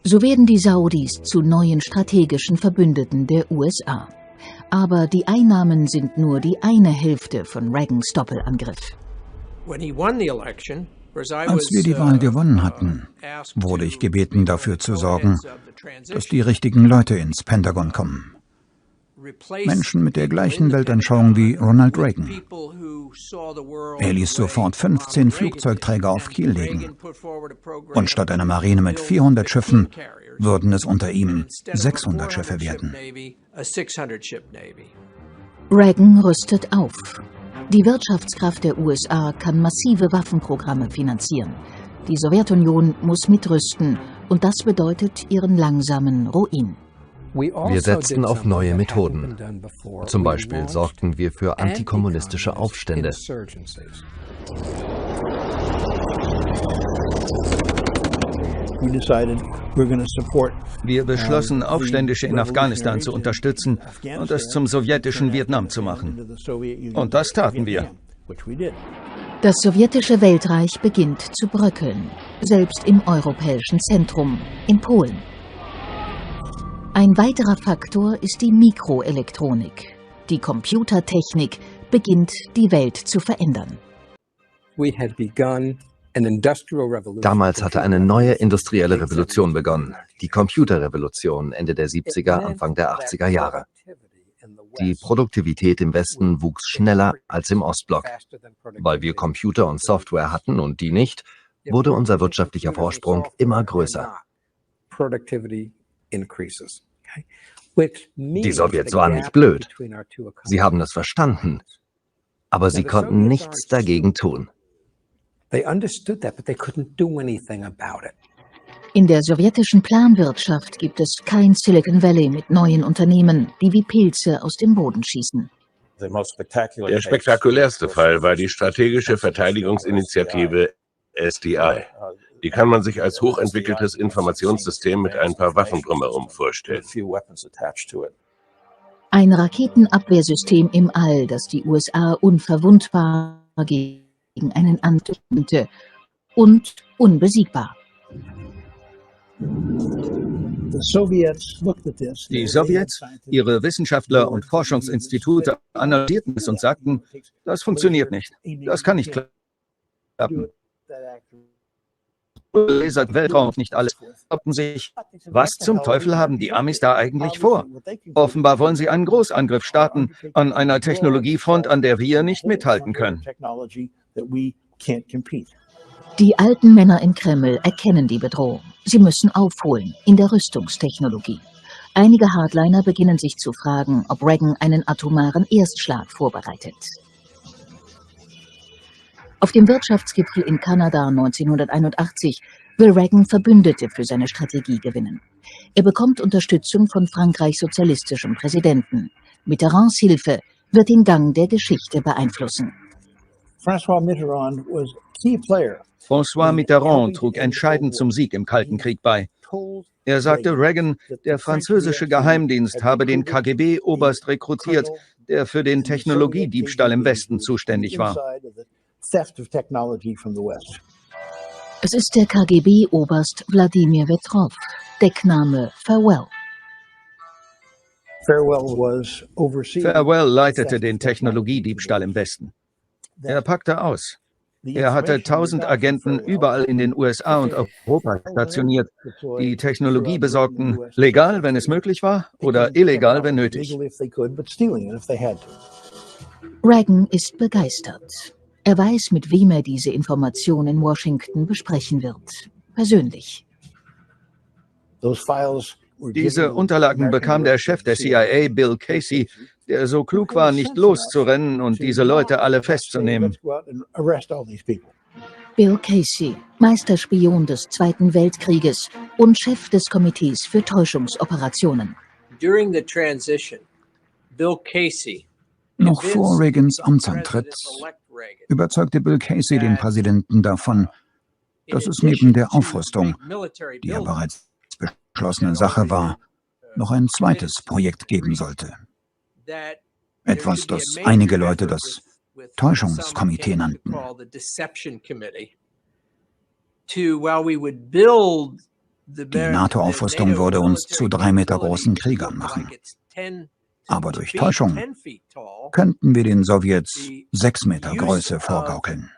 So werden die Saudis zu neuen strategischen Verbündeten der USA. Aber die Einnahmen sind nur die eine Hälfte von Reagans Doppelangriff.
Als wir die Wahl gewonnen hatten, wurde ich gebeten, dafür zu sorgen, dass die richtigen Leute ins Pentagon kommen. Menschen mit der gleichen Weltanschauung wie Ronald Reagan. Er ließ sofort 15 Flugzeugträger auf Kiel legen. Und statt einer Marine mit 400 Schiffen würden es unter ihm 600 Schiffe werden.
Reagan rüstet auf. Die Wirtschaftskraft der USA kann massive Waffenprogramme finanzieren. Die Sowjetunion muss mitrüsten und das bedeutet ihren langsamen Ruin.
Wir setzten auf neue Methoden. Zum Beispiel sorgten wir für antikommunistische Aufstände.
Wir beschlossen, Aufständische in Afghanistan zu unterstützen und es zum sowjetischen Vietnam zu machen. Und das taten wir.
Das sowjetische Weltreich beginnt zu bröckeln, selbst im europäischen Zentrum, in Polen. Ein weiterer Faktor ist die Mikroelektronik. Die Computertechnik beginnt, die Welt zu verändern.
Damals hatte eine neue industrielle Revolution begonnen, die Computerrevolution Ende der 70er, Anfang der 80er Jahre. Die Produktivität im Westen wuchs schneller als im Ostblock. Weil wir Computer und Software hatten und die nicht, wurde unser wirtschaftlicher Vorsprung immer größer. Die Sowjets waren nicht blöd. Sie haben es verstanden, aber sie konnten nichts dagegen tun.
In der sowjetischen Planwirtschaft gibt es kein Silicon Valley mit neuen Unternehmen, die wie Pilze aus dem Boden schießen.
Der spektakulärste Fall war die strategische Verteidigungsinitiative SDI. Die kann man sich als hochentwickeltes Informationssystem mit ein paar Waffen drumherum vorstellen.
Ein Raketenabwehrsystem im All, das die USA unverwundbar gegen einen anstimmte und unbesiegbar.
Die Sowjets, ihre Wissenschaftler und Forschungsinstitute analysierten es und sagten, das funktioniert nicht, das kann nicht klappen. Lasert Weltraum nicht alles. Fragten sich, was zum Teufel haben die Amis da eigentlich vor? Offenbar wollen sie einen Großangriff starten an einer Technologiefront, an der wir nicht mithalten können.
Die alten Männer im Kreml erkennen die Bedrohung. Sie müssen aufholen in der Rüstungstechnologie. Einige Hardliner beginnen sich zu fragen, ob Reagan einen atomaren Erstschlag vorbereitet. Auf dem Wirtschaftsgipfel in Kanada 1981 will Reagan Verbündete für seine Strategie gewinnen. Er bekommt Unterstützung von Frankreichs sozialistischem Präsidenten. Mitterrands Hilfe wird den Gang der Geschichte beeinflussen.
François Mitterrand trug entscheidend zum Sieg im Kalten Krieg bei. Er sagte Reagan, der französische Geheimdienst habe den KGB-Oberst rekrutiert, der für den Technologiediebstahl im Westen zuständig war.
Es ist der KGB-Oberst Wladimir Petrov, Deckname Farewell.
Farewell leitete den Technologiediebstahl im Westen. Er packte aus. Er hatte 1000 Agenten überall in den USA und Europa stationiert, die Technologie besorgten, legal, wenn es möglich war, oder illegal, wenn nötig.
Reagan ist begeistert. Er weiß, mit wem er diese Information in Washington besprechen wird. Persönlich.
Diese Unterlagen bekam der Chef der CIA, Bill Casey, der so klug war, nicht loszurennen und diese Leute alle festzunehmen.
Bill Casey, Meisterspion des Zweiten Weltkrieges und Chef des Komitees für Täuschungsoperationen.
Noch vor Reagans Amtsantritt überzeugte Bill Casey den Präsidenten davon, dass es neben der Aufrüstung, die ja bereits beschlossene Sache war, noch ein zweites Projekt geben sollte. Etwas, das einige Leute das Täuschungskomitee nannten. Die NATO-Aufrüstung würde uns zu 3 Meter großen Kriegern machen. Aber durch Täuschung könnten wir den Sowjets 6 Meter Größe vorgaukeln.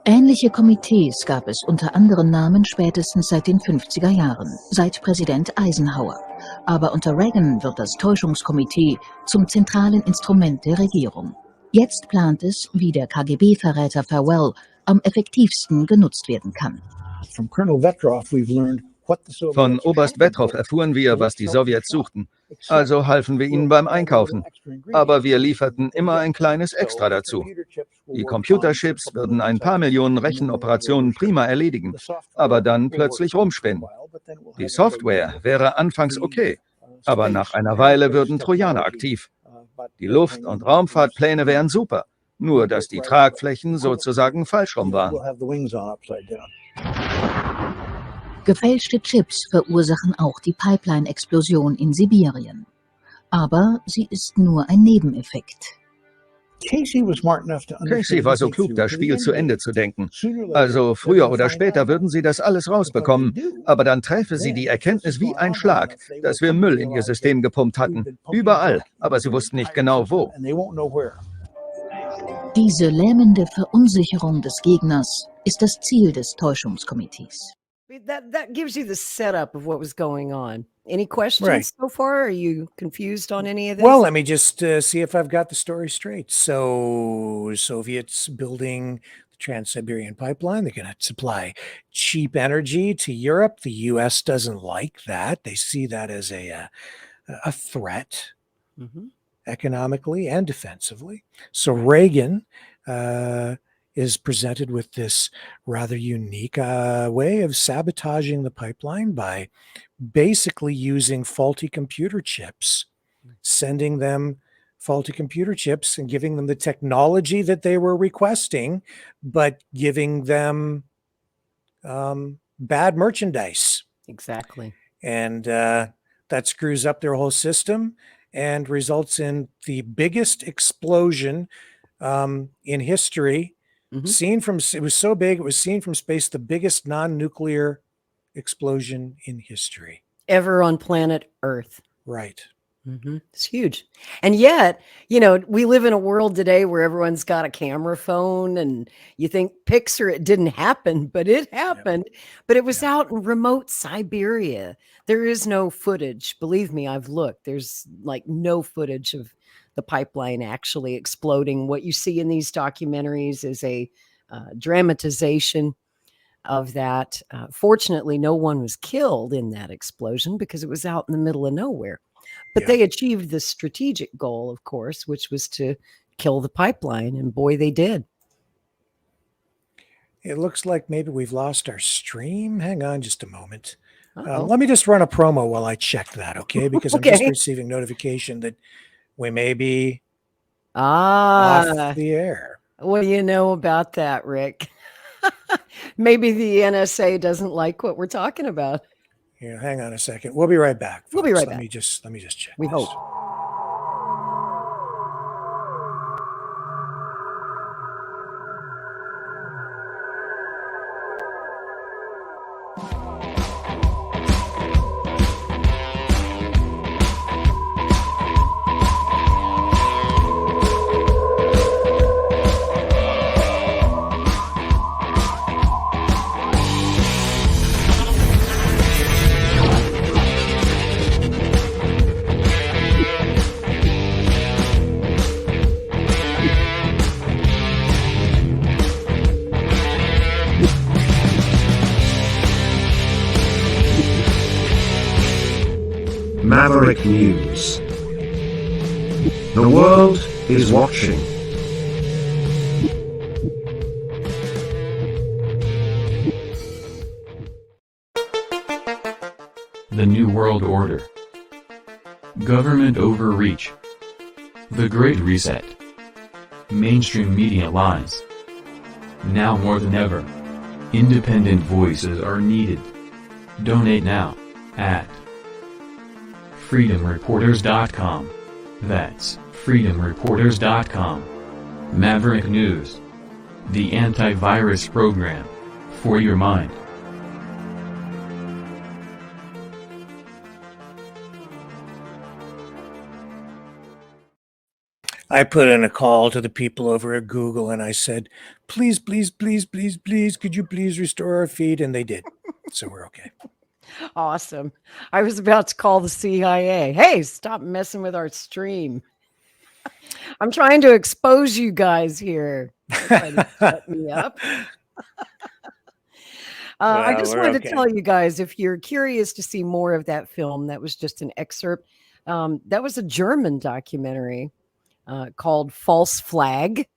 Ähnliche Komitees gab es unter anderen Namen spätestens seit den 50er Jahren, seit Präsident Eisenhower. Aber unter Reagan wird das Täuschungskomitee zum zentralen Instrument der Regierung. Jetzt plant es, wie der KGB-Verräter Farwell am effektivsten genutzt werden kann.
Von Oberst Vetrov erfuhren wir, was die Sowjets suchten. Also halfen wir ihnen beim Einkaufen. Aber wir lieferten immer ein kleines Extra dazu. Die Computerchips würden ein paar Millionen Rechenoperationen prima erledigen, aber dann plötzlich rumspinnen. Die Software wäre anfangs okay, aber nach einer Weile würden Trojaner aktiv. Die Luft- und Raumfahrtpläne wären super, nur dass die Tragflächen sozusagen falsch rum waren.
Gefälschte Chips verursachen auch die Pipeline-Explosion in Sibirien. Aber sie ist nur ein Nebeneffekt.
Casey war so klug, das Spiel zu Ende zu denken. Also früher oder später würden sie das alles rausbekommen, aber dann träfe sie die Erkenntnis wie ein Schlag, dass wir Müll in ihr System gepumpt hatten. Überall, aber sie wussten nicht genau wo.
Diese lähmende Verunsicherung des Gegners ist das Ziel des Täuschungskomitees.
That gives you the setup of what was going on. Any questions so far? Are you confused on any of this?
Well, let me just see if I've got the story straight. So, Soviets building the Trans-Siberian Pipeline. They're going to supply cheap energy to Europe. The U.S. doesn't like that. They see that as a threat, economically and defensively. So Reagan is presented with this rather unique way of sabotaging the pipeline by basically using faulty computer chips, sending them faulty computer chips and giving them the technology that they were requesting, but giving them bad merchandise.
Exactly.
And that screws up their whole system and results in the biggest explosion in history. It was so big, it was seen from space, the biggest non-nuclear explosion in history.
Ever on planet Earth.
Right.
It's huge. And yet, you know, we live in a world today where everyone's got a camera phone and you think picture it didn't happen, but it happened. But it was out in remote Siberia. There is no footage. Believe me, I've looked. There's like no footage of the pipeline actually exploding. What you see in these documentaries is a dramatization of that. Fortunately, no one was killed in that explosion because it was out in the middle of nowhere. But they achieved the strategic goal, of course, which was to kill the pipeline. And boy, they did.
It looks like maybe we've lost our stream. Hang on just a moment. Let me just run a promo while I check that, okay? Because I'm just receiving notification that we may be off the air.
What do you know about that, Rick? Maybe the NSA doesn't like what we're talking about.
Yeah, hang on a second. We'll be right back. Folks.
We'll be right back.
Let me just check.
We hope.
Maverick News. The world is watching.
The New World Order. Government overreach. The Great Reset. Mainstream media lies. Now more than ever, independent voices are needed. Donate now at freedomreporters.com. That's freedomreporters.com. Maverick News. The antivirus program for your mind.
I put in a call to the people over at Google and I said, please, please, please, please, please, could you please restore our feed? And they did. So we're okay.
Awesome. I was about to call the CIA. Hey, stop messing with our stream. I'm trying to expose you guys here. Trying to shut me up. I just wanted to tell you guys, if you're curious to see more of that film, that was just an excerpt. That was a German documentary called False Flag,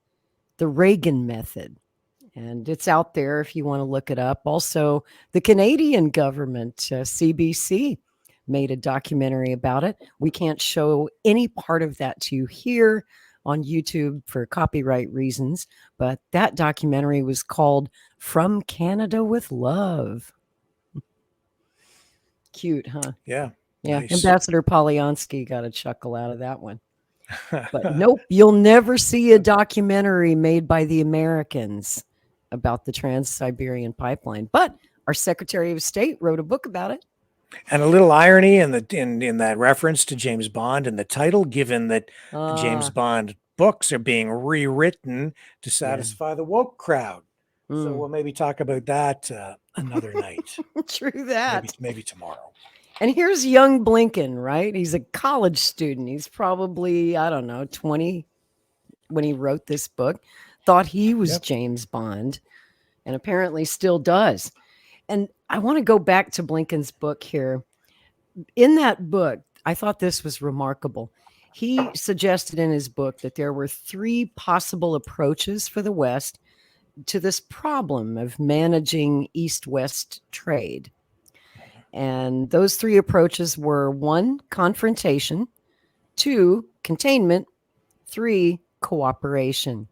The Reagan Method. And it's out there if you want to look it up. Also, the Canadian government, CBC, made a documentary about it. We can't show any part of that to you here on YouTube for copyright reasons, but that documentary was called From Canada with Love. Cute, huh?
Yeah.
Yeah.
Nice.
Ambassador Polyansky got a chuckle out of that one. But nope, you'll never see a documentary made by the Americans about the Trans-Siberian Pipeline. But our Secretary of State wrote a book about it.
And a little irony in that reference to James Bond in the title, given that the James Bond books are being rewritten to satisfy the woke crowd. So we'll maybe talk about that another night.
True that.
Maybe tomorrow.
And here's young Blinken, right? He's a college student. He's probably, 20 when he wrote this book. Thought he was James Bond, and apparently still does. And I want to go back to Blinken's book here. In that book, I thought this was remarkable. He suggested in his book that there were 3 possible approaches for the West to this problem of managing East-West trade. And those 3 approaches were 1, confrontation, 2, containment, 3, cooperation.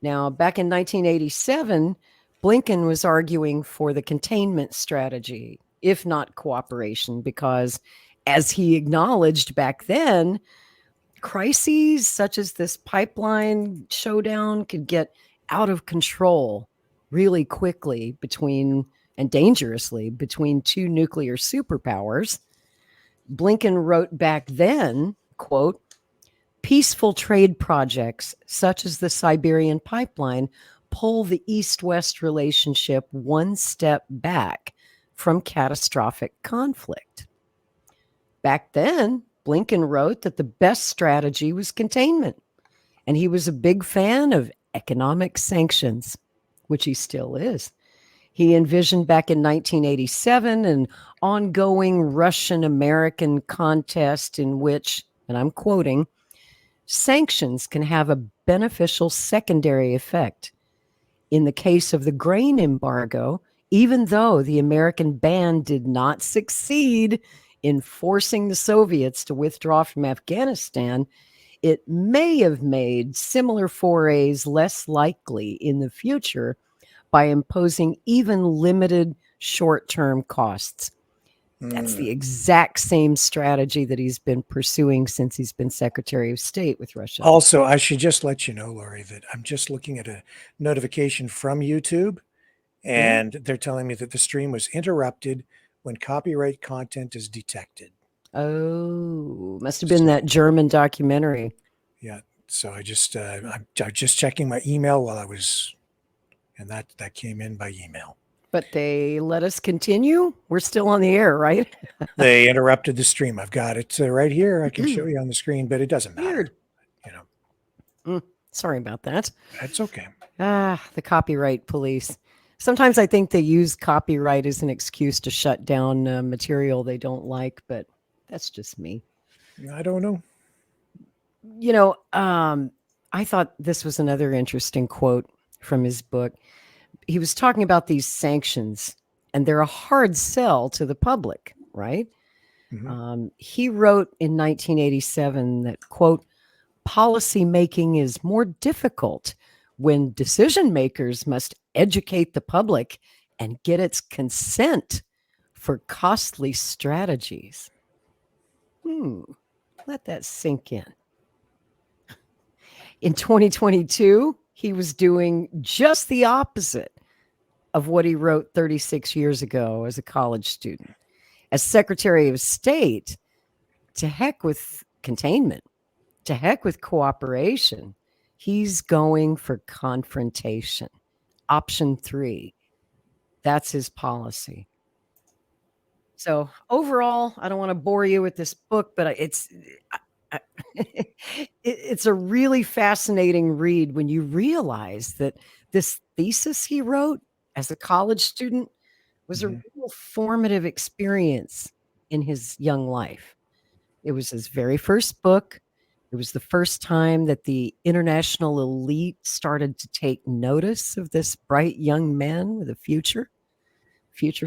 Now, back in 1987, Blinken was arguing for the containment strategy, if not cooperation, because as he acknowledged back then, crises such as this pipeline showdown could get out of control really quickly and dangerously between 2 nuclear superpowers. Blinken wrote back then, quote, peaceful trade projects such as the Siberian Pipeline pull the East-West relationship one step back from catastrophic conflict. Back then, Blinken wrote that the best strategy was containment, and he was a big fan of economic sanctions, which he still is. He envisioned back in 1987 an ongoing Russian-American contest in which, and I'm quoting, sanctions can have a beneficial secondary effect. In the case of the grain embargo, even though the American ban did not succeed in forcing the Soviets to withdraw from Afghanistan, it may have made similar forays less likely in the future by imposing even limited short-term costs. That's the exact same strategy that he's been pursuing since he's been Secretary of State with Russia.
Also, I should just let you know, Lori, that I'm just looking at a notification from YouTube, and they're telling me that the stream was interrupted when copyright content is detected.
Oh, must have been that German documentary.
Yeah. So I'm just checking my email while I was, and that came in by email.
But they let us continue. We're still on the air, right?
They interrupted the stream. I've got it right here. I can show you on the screen, but it doesn't matter.
Weird. Sorry about that.
That's okay.
The copyright police. Sometimes I think they use copyright as an excuse to shut down material they don't like, but That's just me.
I don't know.
I thought this was another interesting quote from his book. He was talking about these sanctions, and they're a hard sell to the public, right? He wrote in 1987 that, quote, policy making is more difficult when decision makers must educate the public and get its consent for costly strategies. Let that sink in. In 2022, he was doing just the opposite of what he wrote 36 years ago as a college student. As Secretary of State, to heck with containment, to heck with cooperation. He's going for confrontation. Option 3. That's his policy. So overall, I don't want to bore you with this book, but it's a really fascinating read when you realize that this thesis he wrote as a college student was a real formative experience in his young life. It was his very first book. It was the first time that the international elite started to take notice of this bright young man with a future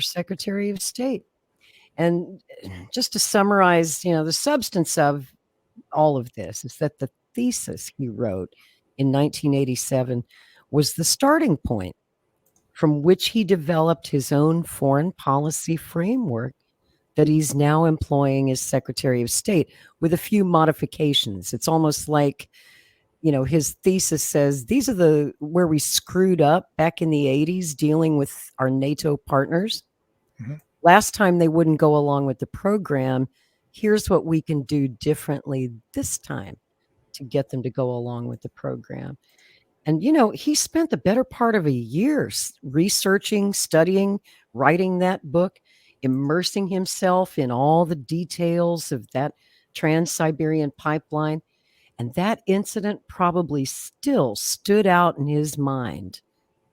Secretary of State. And just to summarize, the substance of all of this is that the thesis he wrote in 1987 was the starting point from which he developed his own foreign policy framework that he's now employing as Secretary of State with a few modifications. It's almost like, his thesis says these are where we screwed up back in the 80s dealing with our NATO partners. Last time they wouldn't go along with the program. Here's what we can do differently this time to get them to go along with the program. And, he spent the better part of a year researching, studying, writing that book, immersing himself in all the details of that Trans-Siberian Pipeline. And that incident probably still stood out in his mind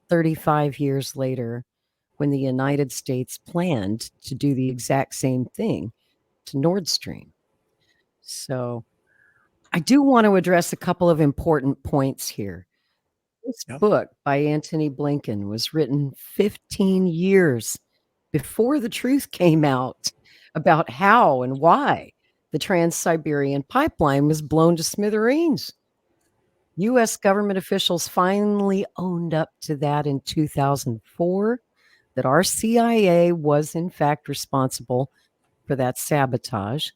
35 years later when the United States planned to do the exact same thing to Nordstream. So I do want to address a couple of important points here. This book by Antony Blinken was written 15 years before the truth came out about how and why the Trans-Siberian Pipeline was blown to smithereens. U.S. government officials finally owned up to that in 2004, that our CIA was in fact responsible for that sabotage.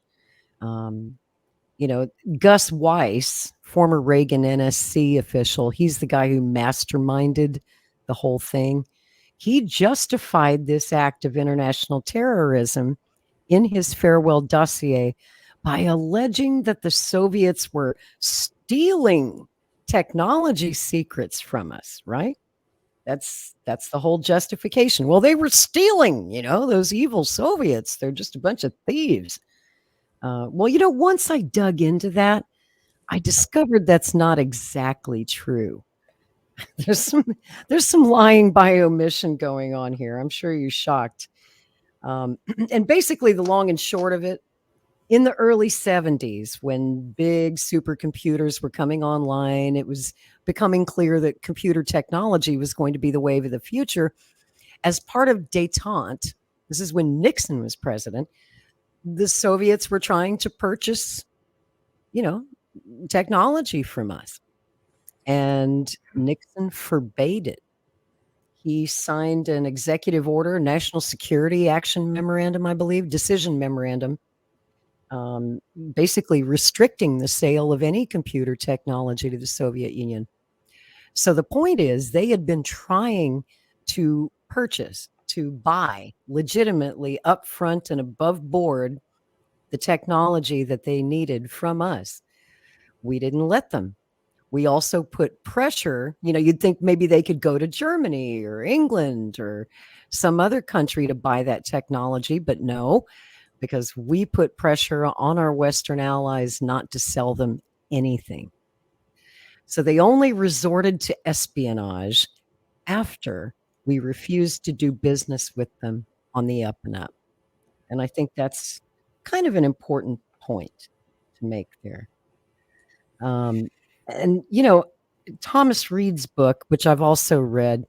Gus Weiss, former Reagan NSC official, he's the guy who masterminded the whole thing. He justified this act of international terrorism in his farewell dossier by alleging that the Soviets were stealing technology secrets from us, right? That's the whole justification. Well, they were stealing, those evil Soviets. They're just a bunch of thieves. Once I dug into that, I discovered that's not exactly true. There's some lying by omission going on here. I'm sure you're shocked. And basically the long and short of it, in the early 70s, when big supercomputers were coming online, it was becoming clear that computer technology was going to be the wave of the future. As part of détente, this is when Nixon was president, the Soviets were trying to purchase, technology from us. And Nixon forbade it. He signed an executive order, National Security Action Memorandum, I believe, decision memorandum, basically restricting the sale of any computer technology to the Soviet Union. So the point is, they had been trying to buy legitimately upfront and above board the technology that they needed from us. We didn't let them. We also put pressure, you'd think maybe they could go to Germany or England or some other country to buy that technology, but no, because we put pressure on our Western allies not to sell them anything. So they only resorted to espionage after we refused to do business with them on the up and up. And I think that's kind of an important point to make there. And, Thomas Reed's book, which I've also read,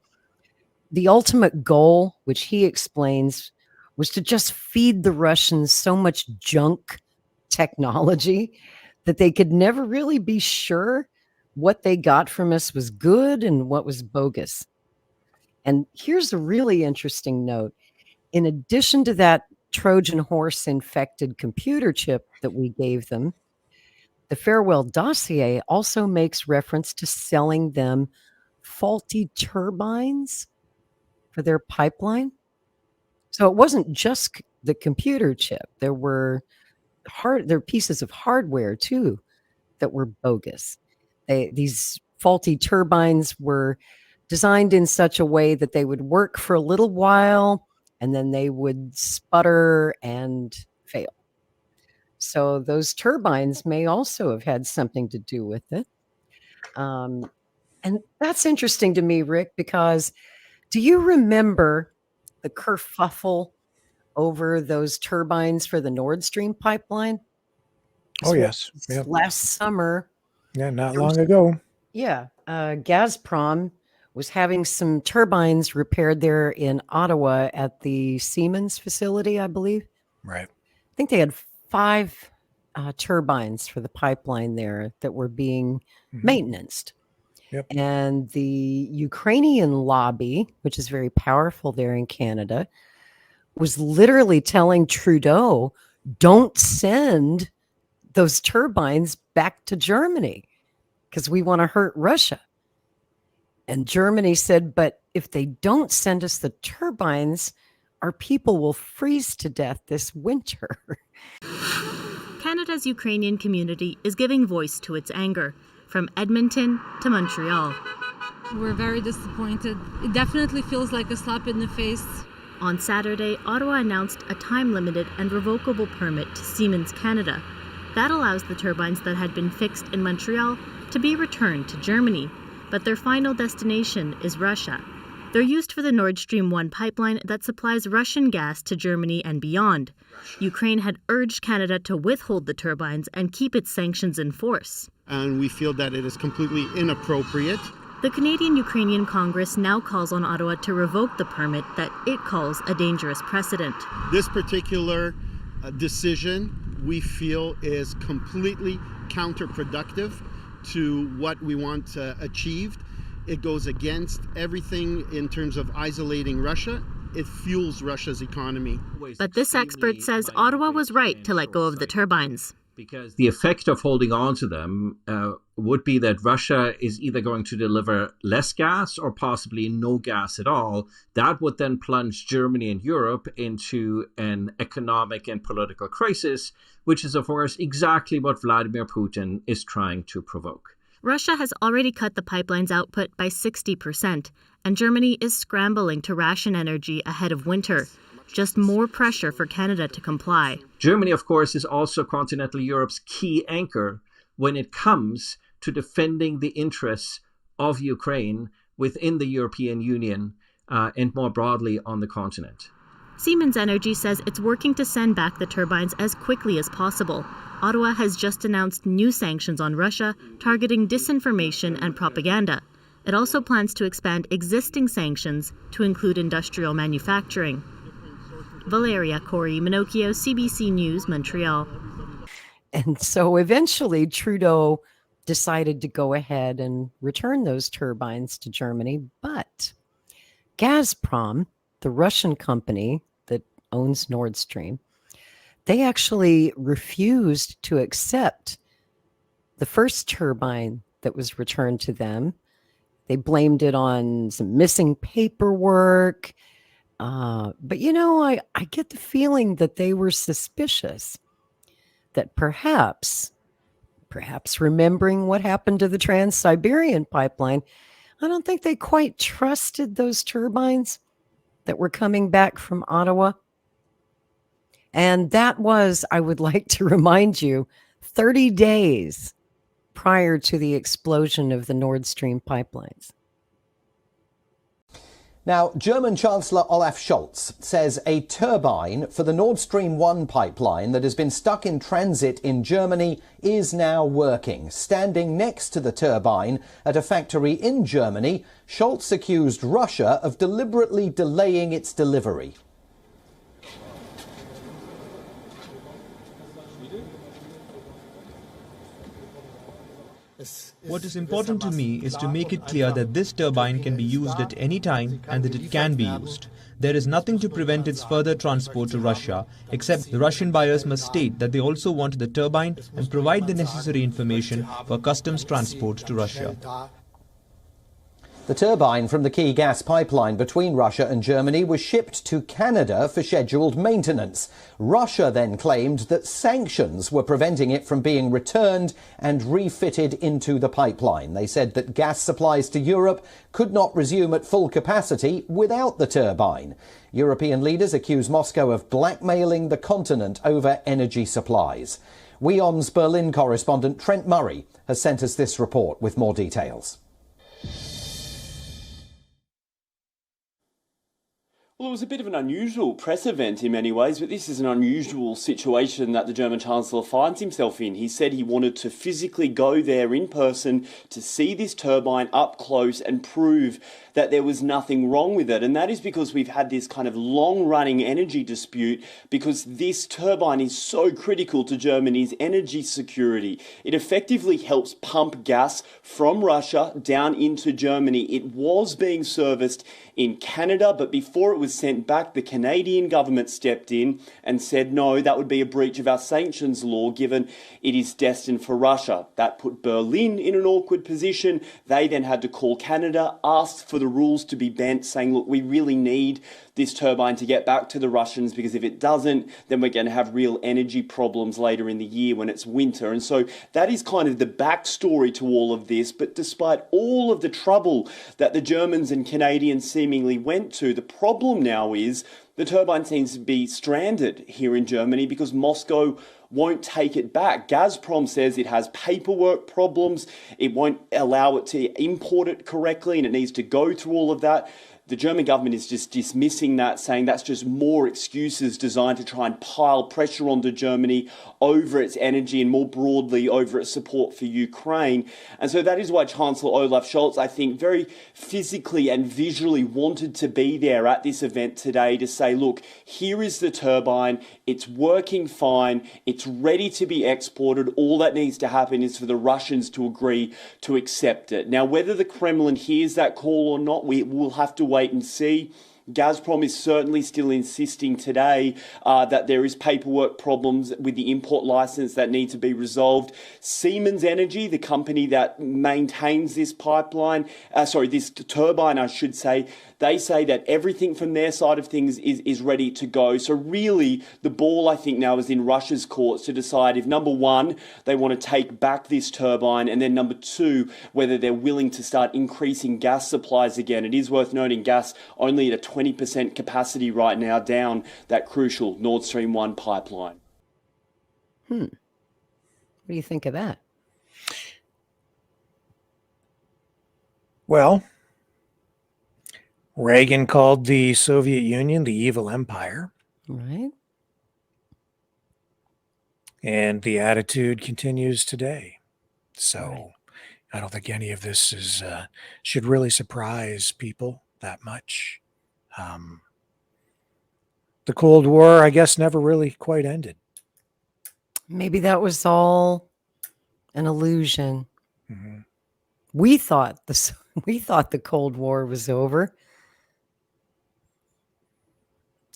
the ultimate goal, which he explains, was to just feed the Russians so much junk technology that they could never really be sure what they got from us was good and what was bogus. And here's a really interesting note. In addition to that Trojan horse infected computer chip that we gave them, the farewell dossier also makes reference to selling them faulty turbines for their pipeline. So it wasn't just the computer chip. There were pieces of hardware too that were bogus. These faulty turbines were designed in such a way that they would work for a little while and then they would sputter and fail. So those turbines may also have had something to do with it. And that's interesting to me, Rick, because do you remember the kerfuffle over those turbines for the Nordstream pipeline?
Oh, yes. Yep.
Last summer.
Yeah, not long ago.
Yeah. Gazprom was having some turbines repaired there in Ottawa at the Siemens facility, I believe.
Right.
I think they had 5 turbines for the pipeline there that were being maintenanced.
Yep.
And the Ukrainian lobby, which is very powerful there in Canada, was literally telling Trudeau, don't send those turbines back to Germany because we want to hurt Russia. And Germany said, but if they don't send us the turbines, our people will freeze to death this winter.
Canada's Ukrainian community is giving voice to its anger, from Edmonton to Montreal.
We're very disappointed. It definitely feels like a slap in the face.
On Saturday, Ottawa announced a time-limited and revocable permit to Siemens Canada. That allows the turbines that had been fixed in Montreal to be returned to Germany, but their final destination is Russia. They're used for the Nord Stream 1 pipeline that supplies Russian gas to Germany and beyond. Ukraine had urged Canada to withhold the turbines and keep its sanctions in force.
And we feel that it is completely inappropriate.
The Canadian-Ukrainian Congress now calls on Ottawa to revoke the permit that it calls a dangerous precedent.
This particular decision, we feel, is completely counterproductive to what we want achieved. It goes against everything in terms of isolating Russia. It fuels Russia's economy.
But this expert says Ottawa was right to let go of the turbines.
Because the effect of holding on to them would be that Russia is either going to deliver less gas or possibly no gas at all. That would then plunge Germany and Europe into an economic and political crisis, which is, of course, exactly what Vladimir Putin is trying to provoke.
Russia has already cut the pipeline's output by 60%, and Germany is scrambling to ration energy ahead of winter. Just more pressure for Canada to comply.
Germany, of course, is also continental Europe's key anchor when it comes to defending the interests of Ukraine within the European Union and more broadly on the continent.
Siemens Energy says it's working to send back the turbines as quickly as possible. Ottawa has just announced new sanctions on Russia, targeting disinformation and propaganda. It also plans to expand existing sanctions to include industrial manufacturing. Valeria Corey Minocchio, CBC News, Montreal.
And so eventually Trudeau decided to go ahead and return those turbines to Germany. But Gazprom, the Russian company that owns Nord Stream, they actually refused to accept the first turbine that was returned to them. They blamed it on some missing paperwork. But, I get the feeling that they were suspicious that perhaps remembering what happened to the Trans-Siberian Pipeline, I don't think they quite trusted those turbines that were coming back from Ottawa. And that was, I would like to remind you, 30 days prior to the explosion of the Nord Stream pipelines.
Now, German Chancellor Olaf Scholz says a turbine for the Nordstream 1 pipeline that has been stuck in transit in Germany is now working. Standing next to the turbine at a factory in Germany, Scholz accused Russia of deliberately delaying its delivery.
What is important to me is to make it clear that this turbine can be used at any time and that it can be used. There is nothing to prevent its further transport to Russia, except the Russian buyers must state that they also want the turbine and provide the necessary information for customs transport to Russia.
The turbine from the key gas pipeline between Russia and Germany was shipped to Canada for scheduled maintenance. Russia then claimed that sanctions were preventing it from being returned and refitted into the pipeline. They said that gas supplies to Europe could not resume at full capacity without the turbine. European leaders accuse Moscow of blackmailing the continent over energy supplies. WIOM's Berlin correspondent Trent Murray has sent us this report with more details.
Well, it was a bit of an unusual press event in many ways, but this is an unusual situation that the German Chancellor finds himself in. He said he wanted to physically go there in person to see this turbine up close and prove that there was nothing wrong with it. And that is because we've had this kind of long-running energy dispute because this turbine is so critical to Germany's energy security. It effectively helps pump gas from Russia down into Germany. It was being serviced in Canada, but before it was sent back, the Canadian government stepped in and said, no, that would be a breach of our sanctions law, given it is destined for Russia. That put Berlin in an awkward position. They then had to call Canada, ask for the rules to be bent, saying, look, we really need this turbine to get back to the Russians, because if it doesn't, then we're going to have real energy problems later in the year when it's winter. And so that is kind of the backstory to all of this. But despite all of the trouble that the Germans and Canadians seemingly went to, the problem now is the turbine seems to be stranded here in Germany because Moscow won't take it back. Gazprom says it has paperwork problems. It won't allow it to import it correctly, and it needs to go through all of that. The German government is just dismissing that, saying that's just more excuses designed to try and pile pressure onto Germany over its energy and more broadly over its support for Ukraine. And so that is why Chancellor Olaf Scholz, I think, very physically and visually wanted to be there at this event today to say, look, here is the turbine. It's working fine. It's ready to be exported. All that needs to happen is for the Russians to agree to accept it. Now, whether the Kremlin hears that call or not, we will have to wait and see. Gazprom is certainly still insisting today that there is paperwork problems with the import license that need to be resolved. Siemens Energy, the company that maintains this pipeline, this turbine, I should say, they say that everything from their side of things is ready to go. So really, the ball, I think, now is in Russia's courts to decide if, number one, they want to take back this turbine, and then number two, whether they're willing to start increasing gas supplies again. It is worth noting gas only at a 20% capacity right now down that crucial Nord Stream 1 pipeline.
What do you think of that?
Well, Reagan called the Soviet Union the evil empire.
Right.
And the attitude continues today. So I don't think any of this should really surprise people that much. The Cold War, I guess, never really quite ended.
Maybe that was all an illusion.
Mm-hmm.
We thought the Cold War was over.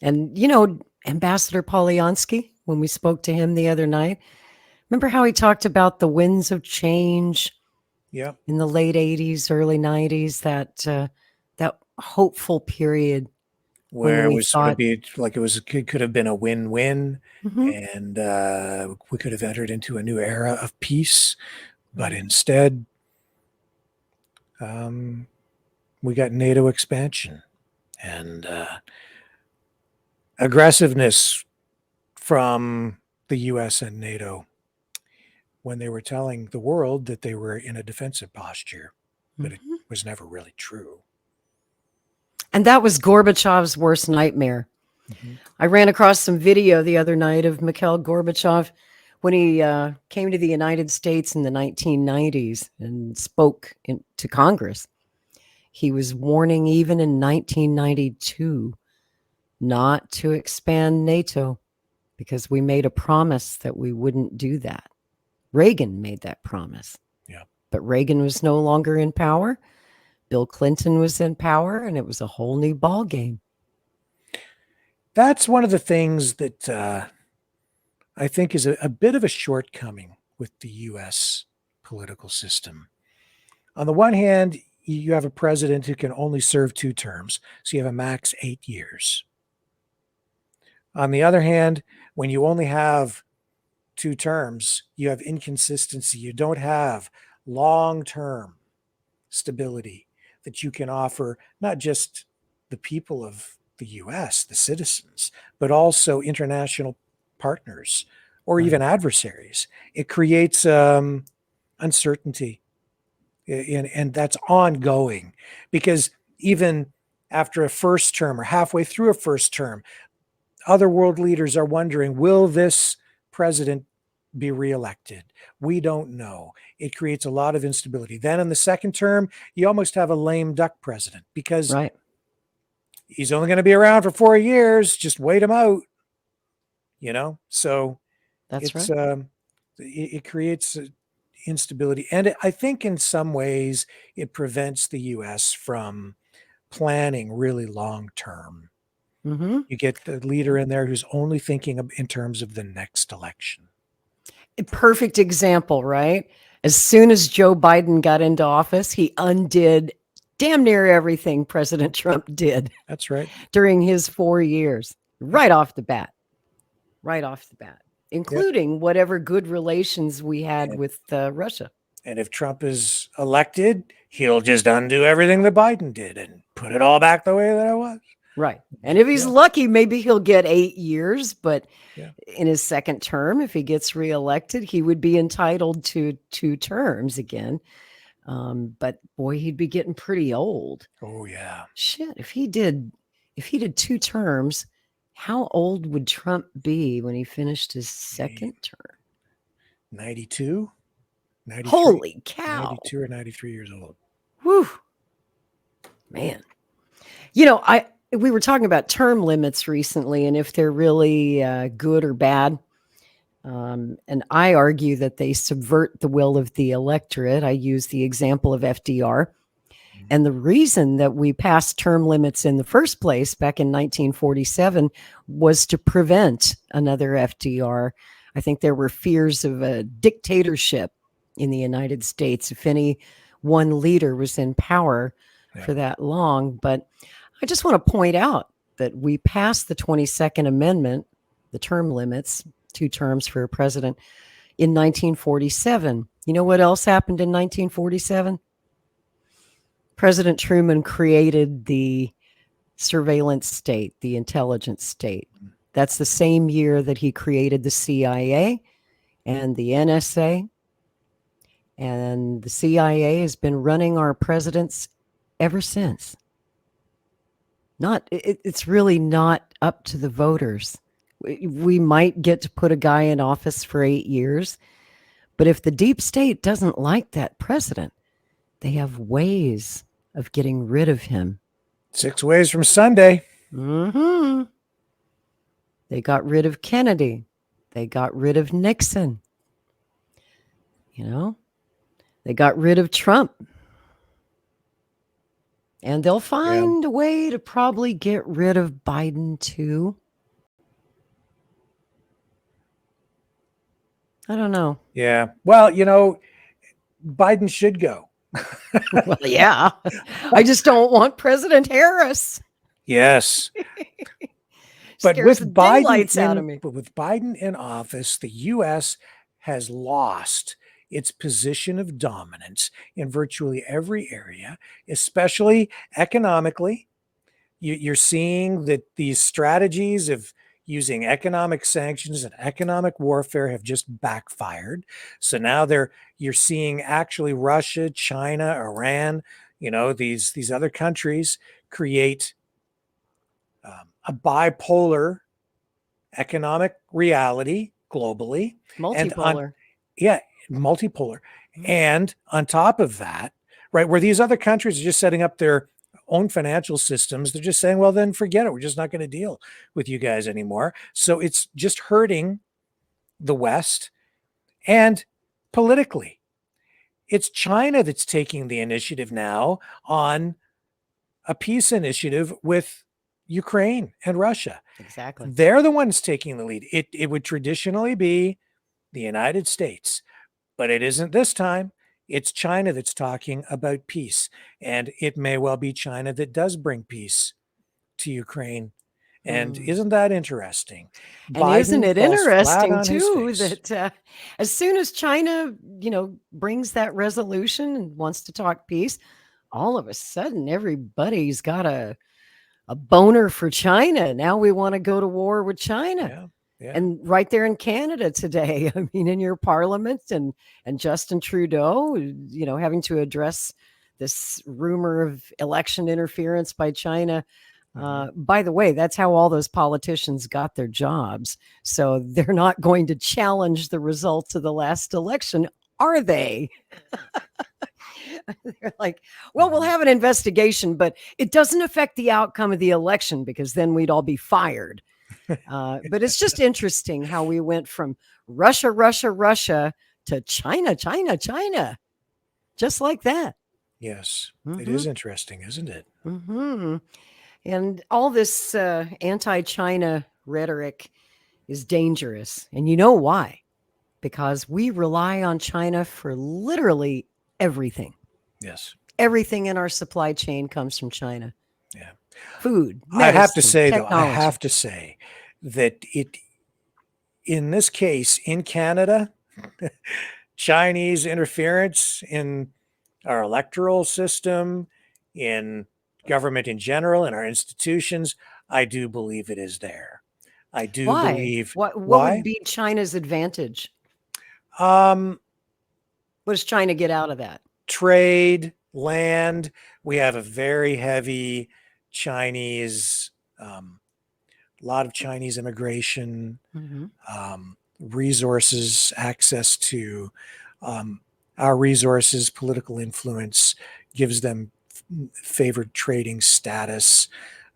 And, Ambassador Polyansky, when we spoke to him the other night, remember how he talked about the winds of change in the late 80s, early 90s, that hopeful period
where it was going to be like it could have been a win-win, and we could have entered into a new era of peace, but instead we got NATO expansion and aggressiveness from the US and NATO when they were telling the world that they were in a defensive posture, but it was never really true.
And that was Gorbachev's worst nightmare. Mm-hmm. I ran across some video the other night of Mikhail Gorbachev when he came to the United States in the 1990s and spoke to Congress. He was warning even in 1992 not to expand NATO because we made a promise that we wouldn't do that. Reagan made that promise.
Yeah.
But Reagan was no longer in power. Bill Clinton was in power, and it was a whole new ball game.
That's one of the things that I think is a bit of a shortcoming with the U.S. political system. On the one hand, you have a president who can only serve 2 terms, so you have a max 8 years. On the other hand, when you only have 2 terms, you have inconsistency. You don't have long-term stability that you can offer not just the people of the U.S., the citizens, but also international partners or even adversaries. It creates uncertainty, and that's ongoing, because even after a first term or halfway through a first term, other world leaders are wondering, will this president be reelected? We don't know. It creates a lot of instability. Then in the second term, you almost have a lame duck president, because he's only going to be around for 4 years. Just wait him out, So it creates instability, and I think in some ways it prevents the U.S. from planning really long term.
Mm-hmm.
You get the leader in there who's only thinking in terms of the next election.
A perfect example, right? As soon as Joe Biden got into office, he undid damn near everything President Trump did.
That's right.
During his 4 years, right off the bat, including whatever good relations we had with Russia.
And if Trump is elected, he'll just undo everything that Biden did and put it all back the way that it was.
Right. And if he's lucky, maybe he'll get 8 years, but in his second term, if he gets reelected, he would be entitled to 2 terms again. But boy, he'd be getting pretty old.
Oh yeah.
Shit. If he did 2 terms, how old would Trump be when he finished his second term?
92? 93?
Holy cow.
92 or 93 years old.
Whew. Man. We were talking about term limits recently and if they're really good or bad. And I argue that they subvert the will of the electorate. I use the example of FDR. And the reason that we passed term limits in the first place back in 1947 was to prevent another FDR. I think there were fears of a dictatorship in the United States if any one leader was in power for that long. But I just want to point out that we passed the 22nd Amendment, the term limits, 2 terms for a president, in 1947. You know what else happened in 1947? President Truman created the surveillance state, the intelligence state. That's the same year that he created the CIA and the NSA. And the CIA has been running our presidents ever since. It's really not up to the voters. We might get to put a guy in office for 8 years, but if the deep state doesn't like that president, they have ways of getting rid of him.
6 ways from Sunday.
Mm-hmm. They got rid of Kennedy. They got rid of Nixon. They got rid of Trump. And they'll find a way to probably get rid of Biden too. I don't know.
Yeah. Well, Biden should go.
Well, yeah. I just don't want President Harris.
Yes. But
Scares
with
the daylights out of me.
But with Biden in office, the U.S. has lost its position of dominance in virtually every area, especially economically. You're seeing that these strategies of using economic sanctions and economic warfare have just backfired. So now you're seeing actually Russia, China, Iran, these other countries create a bipolar economic reality globally.
Multipolar.
Multipolar. And on top of that, right, where these other countries are just setting up their own financial systems, they're just saying, well, then forget it. We're just not going to deal with you guys anymore. So it's just hurting the West. And politically, it's China that's taking the initiative now on a peace initiative with Ukraine and Russia.
Exactly.
They're the ones taking the lead. It would traditionally be the United States, but it isn't this time. It's China that's talking about peace. And it may well be China that does bring peace to Ukraine. And isn't that interesting?
And isn't it
falls flat
interesting
on his
too
face.
that as soon as China, brings that resolution and wants to talk peace, all of a sudden everybody's got a boner for China. Now we want to go to war with China.
Yeah.
And right there in Canada today, I mean, in your parliament and Justin Trudeau, having to address this rumor of election interference by China. By the way, that's how all those politicians got their jobs. So they're not going to challenge the results of the last election, are they? They're like, well, we'll have an investigation, but it doesn't affect the outcome of the election because then we'd all be fired. But it's just interesting how we went from Russia to China, just like that.
Yes, it is interesting, isn't it?
And all this anti-China rhetoric is dangerous. And you know why? Because we rely on China for literally everything.
Yes.
Everything in our supply chain comes from China.
Yeah.
Food, medicine,
I have to say,
technology.
that in this case, in Canada, Chinese interference in our electoral system, in government in general, in our institutions, I do believe it is there. I do believe.
What
why?
would be China's advantage?
What
does China get out of that?
Trade, land. We have a very heavy Chinese, a lot of Chinese immigration, resources, access to our resources, political influence gives them favored trading status.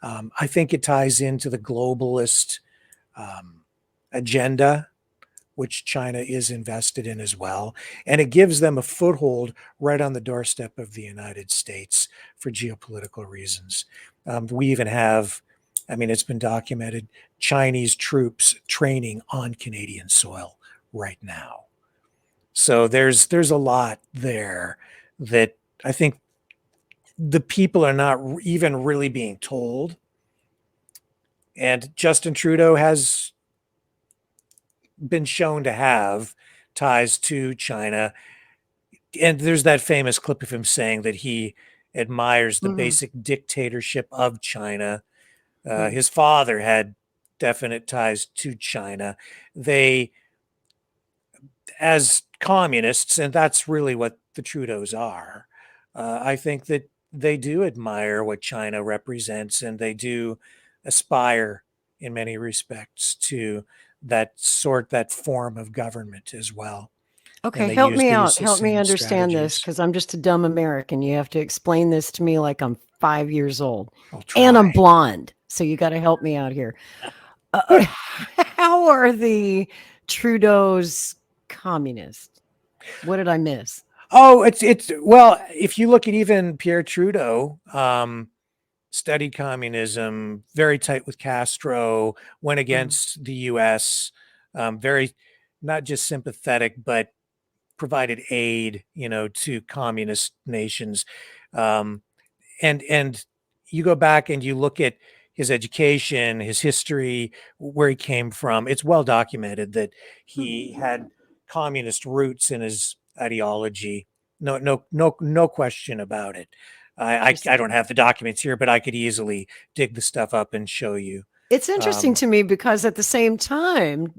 I think it ties into the globalist agenda, which China is invested in as well. And it gives them a foothold right on the doorstep of the United States for geopolitical reasons. We even have, it's been documented, Chinese troops training on Canadian soil right now. So there's a lot there that I think the people are not even really being told. And Justin Trudeau has been shown to have ties to China. And there's that famous clip of him saying that he admires the basic dictatorship of China. His father had definite ties to China. They, as communists, and that's really what the Trudeaus are, I think that they do admire what China represents, and they do aspire in many respects to that form of government as well.
Okay, help me out. Help me understand this, because I'm just a dumb American. You have to explain this to me like I'm 5 years old. And I'm blonde. So you got to help me out here. How are the Trudeaus communist? What did I miss?
Oh, well, if you look at even Pierre Trudeau, studied communism, very tight with Castro, went against the U.S., very not just sympathetic, but provided aid, to communist nations. And you go back and you look at his education, his history, where he came from. It's well documented that he had communist roots in his ideology. No question about it. I don't have the documents here, but I could easily dig the stuff up and show you.
It's interesting to me because at the same time,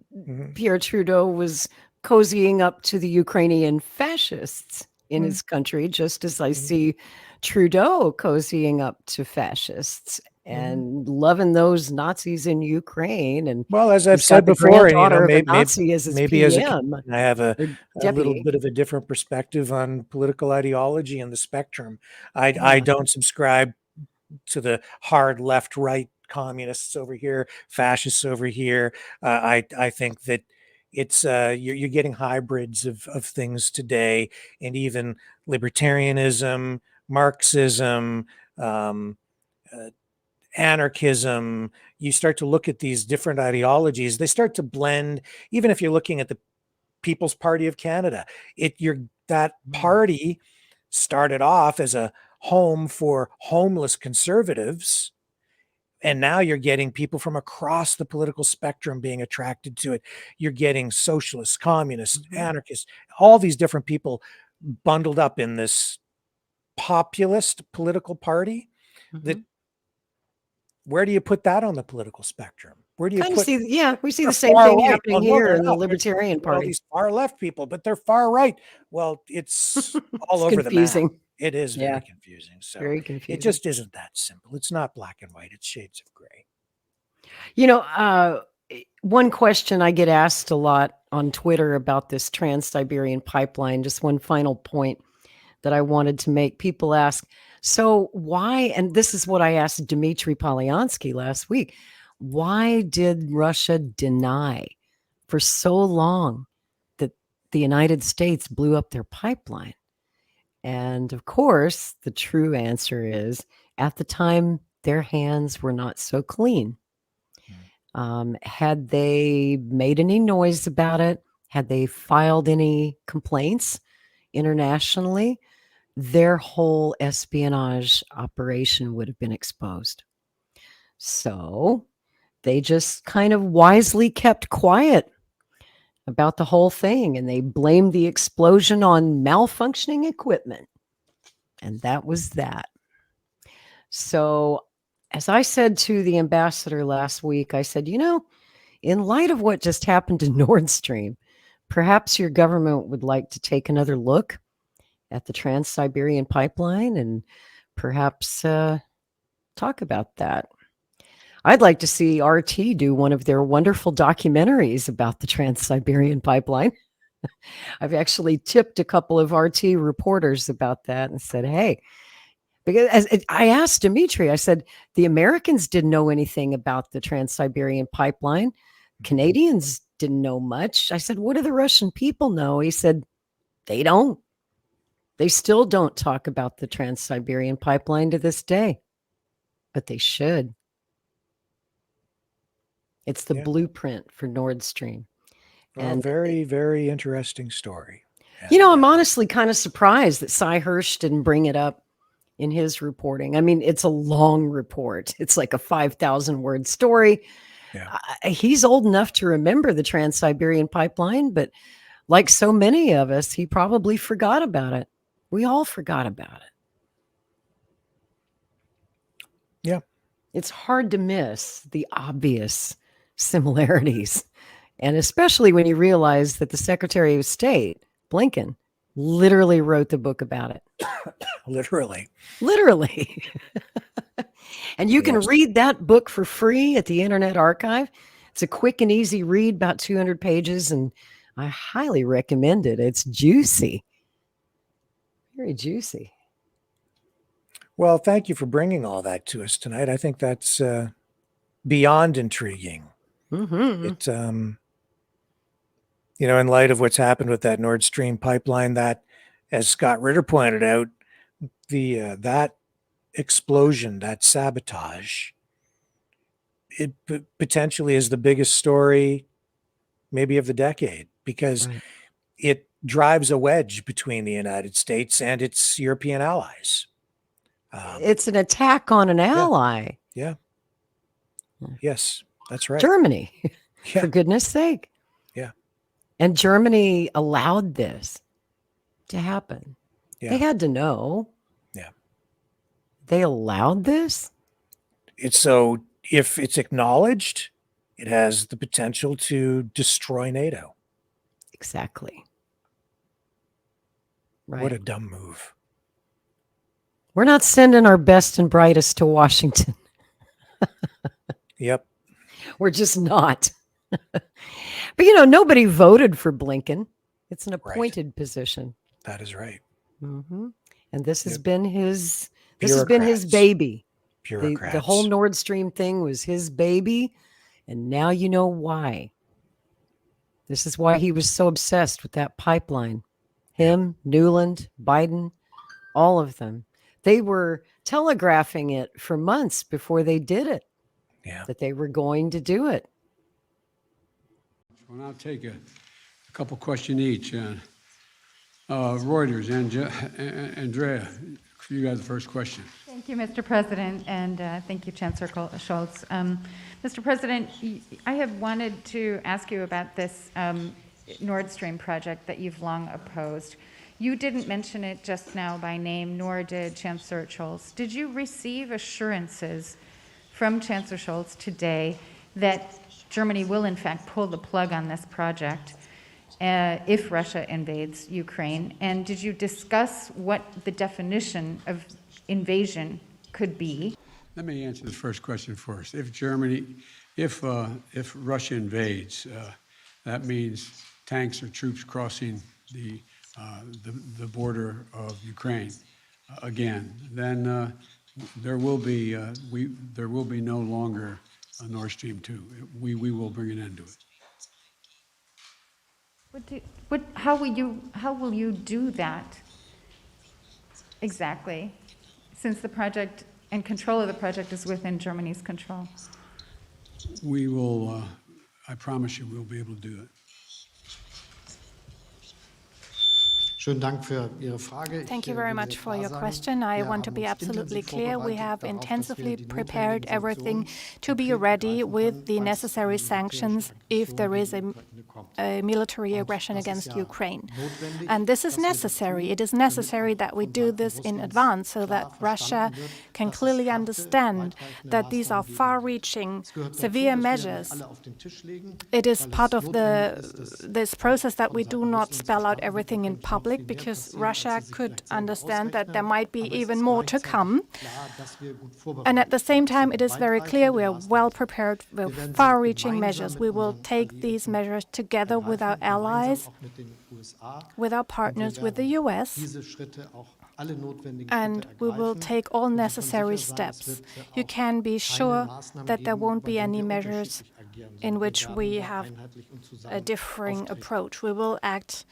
Pierre Trudeau was cozying up to the Ukrainian fascists in his country, just as I see Trudeau cozying up to fascists. and loving those Nazis in Ukraine. And
well, as I've
he's got
said
the
before,
granddaughter of a
maybe,
Nazi as his
maybe as a
PM,
Canadian, I have a little
deputy.
bit of a different perspective on political ideology and the spectrum. I don't subscribe to the hard left right communists over here, fascists over here. I think that it's you're getting hybrids of things today, and even libertarianism, Marxism, anarchism. You start to look at these different ideologies, they start to blend. Even if you're looking at the People's Party of Canada, that party started off as a home for homeless conservatives, and now you're getting people from across the political spectrum being attracted to it. You're getting socialists, communists, anarchists, all these different people bundled up in this populist political party. That, where do you put that on the political spectrum? Where do you put?
We see the same thing happening here in the Libertarian
Party. All these far left people, but they're far right. Well, it's all over
confusing.
The map. It is very confusing. So
very confusing.
It just isn't that simple. It's not black and white. It's shades of gray.
One question I get asked a lot on Twitter about this Trans-Siberian Pipeline, just one final point that I wanted to make. People ask, so why, and this is what I asked Dmitry Polyansky last week, why did Russia deny for so long that the United States blew up their pipeline? And of course, the true answer is, at the time, their hands were not so clean. Had they made any noise about it, had they filed any complaints internationally, their whole espionage operation would have been exposed. So they just kind of wisely kept quiet about the whole thing, and they blamed the explosion on malfunctioning equipment. And that was that. So as I said to the ambassador last week, I said, in light of what just happened to Nordstream, perhaps your government would like to take another look at the Trans-Siberian Pipeline and perhaps talk about that. I'd like to see RT do one of their wonderful documentaries about the Trans-Siberian Pipeline. I've actually tipped a couple of RT reporters about that and said, hey, because I asked Dmitry, I said, the Americans didn't know anything about the Trans-Siberian Pipeline. Canadians didn't know much. I said, what do the Russian people know? He said, they don't. They still don't talk about the Trans-Siberian Pipeline to this day, but they should. It's the blueprint for Nordstream.
And very, very interesting story.
I'm honestly kind of surprised that Cy Hirsch didn't bring it up in his reporting. I mean, it's a long report. It's like a 5,000 word story. Yeah. He's old enough to remember the Trans-Siberian Pipeline, but like so many of us, he probably forgot about it. We all forgot about it.
Yeah.
It's hard to miss the obvious similarities. And especially when you realize that the Secretary of State, Blinken, literally wrote the book about it.
Literally.
And you can read that book for free at the Internet Archive. It's a quick and easy read, about 200 pages, and I highly recommend it. It's juicy. Very juicy.
Well, thank you for bringing all that to us tonight. I think that's beyond intriguing. It's, in light of what's happened with that Nord Stream pipeline, that, as Scott Ritter pointed out, that explosion, that sabotage, it potentially is the biggest story maybe of the decade, because it drives a wedge between the United States and its European allies.
It's an attack on an ally.
Yeah. Yes, that's right.
Germany, for goodness sake.
Yeah.
And Germany allowed this to happen.
Yeah.
They had to know.
Yeah.
They allowed this?
So if it's acknowledged, it has the potential to destroy NATO.
Exactly. Right.
What a dumb move.
We're not sending our best and brightest to Washington.
Yep.
We're just not. But, nobody voted for Blinken. It's an appointed position.
That is right.
Mm-hmm. And this has been his baby. The whole Nordstream thing was his baby. And now you know why. This is why he was so obsessed with that pipeline. Him, Newland, Biden, all of them. They were telegraphing it for months before they did it.
Yeah.
That they were going to do it.
Well, I'll take a couple questions each. Reuters, Andrea, you got the first question.
Thank you, Mr. President, and thank you, Chancellor Scholz. Mr. President, I have wanted to ask you about this Nord Stream project that you've long opposed. You didn't mention it just now by name, nor did Chancellor Scholz. Did you receive assurances from Chancellor Scholz today that Germany will, in fact, pull the plug on this project if Russia invades Ukraine? And did you discuss what the definition of invasion could be?
Let me answer the first question first. If Russia invades, that means tanks or troops crossing the border of Ukraine again. Then there will be no longer a Nord Stream 2. We will bring an end to it.
How will you do that exactly? Since the project and control of the project is within Germany's control.
We will. I promise you, we'll be able to do it.
Thank you very much for your question. I want to be absolutely clear. We have intensively prepared everything to be ready with the necessary sanctions if there is a military aggression against Ukraine. And this is necessary. It is necessary that we do this in advance so that Russia can clearly understand that these are far-reaching, severe measures. It is part of this process that we do not spell out everything in public, because Russia could understand that there might be even more to come. And at the same time, it is very clear we are well prepared with far-reaching measures. We will take these measures together with our allies, with our partners, with the US, and we will take all necessary steps. You can be sure that there won't be any measures in which we have a differing approach. We will act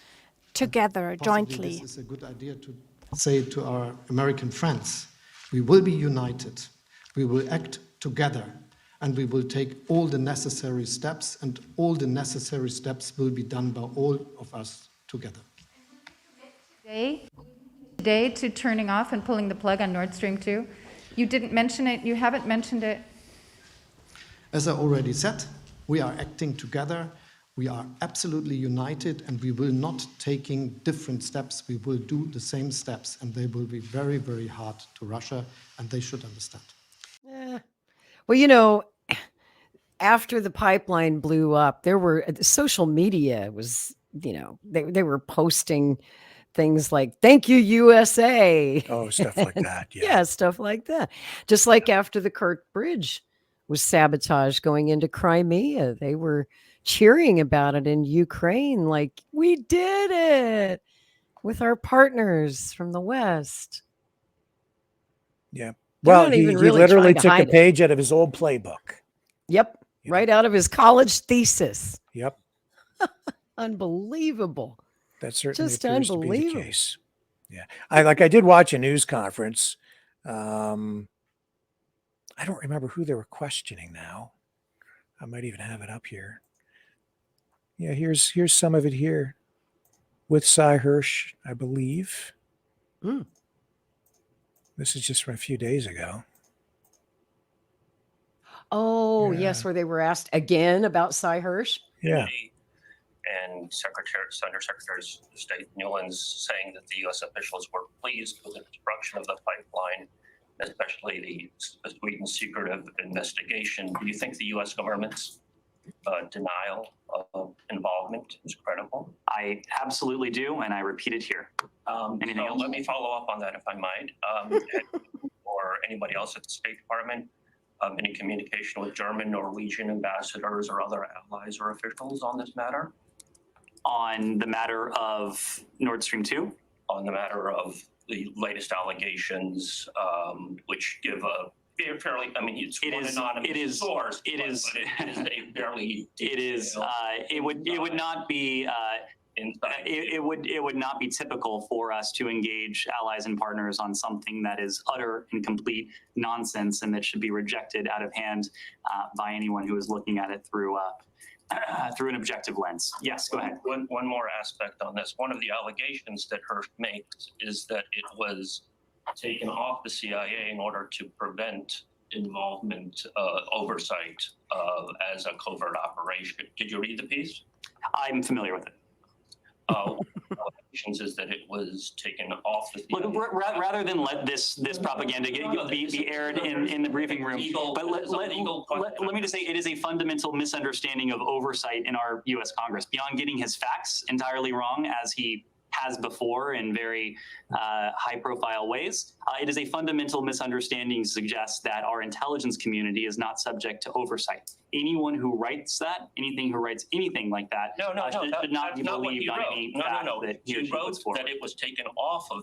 together, jointly.
This is a good idea to say to our American friends, we will be united, we will act together, and we will take all the necessary steps, and all the necessary steps will be done by all of us together.
Today to turning off and pulling the plug on Nord Stream 2? You didn't mention it, you haven't mentioned it.
As I already said, we are acting together. We are absolutely united, and we will not taking different steps. We will do the same steps, and they will be very, very hard to Russia, and they should understand.
Well, after the pipeline blew up, social media was, they were posting things like, "Thank you, USA."
Oh, stuff like that.
Yeah, stuff like that. Just like after the Kerch Bridge was sabotaged going into Crimea, they were cheering about it in Ukraine, like, we did it with our partners from the West.
Yeah. Well, he literally took a page out of his old playbook.
Yep. Right out of his college thesis.
Yep.
Unbelievable.
That certainly
just
appears
unbelievable.
To be the case. Yeah. I did watch a news conference. I don't remember who they were questioning now. I might even have it up here. Yeah, here's some of it here with Cy Hirsch, I believe. This is just from a few days ago.
Oh, yes, where they were asked again about Cy Hirsch.
Yeah.
And Under Secretary of State Newland's saying that the U.S. officials were pleased with the destruction of the pipeline, especially the Sweden secretive investigation. Do you think the U.S. government's denial of involvement is credible?
I absolutely do, and I repeat it here.
Anything else? Let me follow up on that, if I might, or anybody else at the State Department. any communication with German, Norwegian ambassadors or other allies or officials on this matter?
On the matter of Nord Stream 2?
On the matter of the latest allegations, which give a fairly, I mean, it's one anonymous source. It is a fairly detailed,
it would not be it would not be typical for us to engage allies and partners on something that is utter and complete nonsense and that should be rejected out of hand by anyone who is looking at it through an objective lens. Yes, go ahead.
One more aspect on this. One of the allegations that Hersh makes is that it was taken off the CIA in order to prevent involvement, oversight as a covert operation. Did you read the piece?
I'm familiar with it.
Allegations is that it was taken off the CIA.
Look, rather than let this propaganda be aired in the briefing room, but let me just say it is a fundamental misunderstanding of oversight in our U.S. Congress. Beyond getting his facts entirely wrong, as he has before in very high-profile ways, it is a fundamental misunderstanding to suggest that our intelligence community is not subject to oversight. Anyone who writes that, who writes anything like that, should not be believed on any fact that he or she puts forward.
That it was taken off of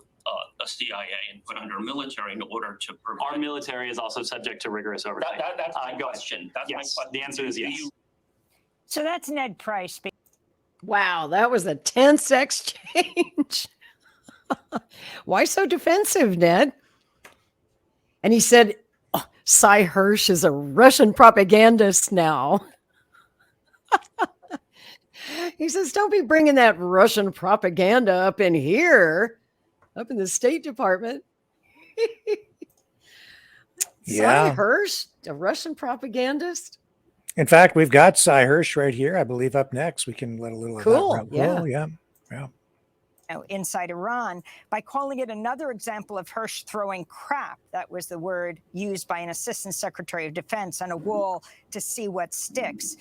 the CIA and put under military in order to prevent.
Our military is also subject to rigorous oversight.
That's my question. That's my question.
The answer is yes.
So that's Ned Price.
Wow, that was a tense exchange. Why so defensive, Ned? And he said, Cy Hersh is a Russian propagandist now. He says, don't be bringing that Russian propaganda up in here, up in the State Department.
Yeah.
Cy Hersh, a Russian propagandist?
In fact, we've got Cy Hersh right here, I believe, up next. We can let a little of that run.
Yeah.
Cool. Yeah.
Inside Iran by calling it another example of Hersh throwing crap. That was the word used by an assistant secretary of defense on a wall to see what sticks.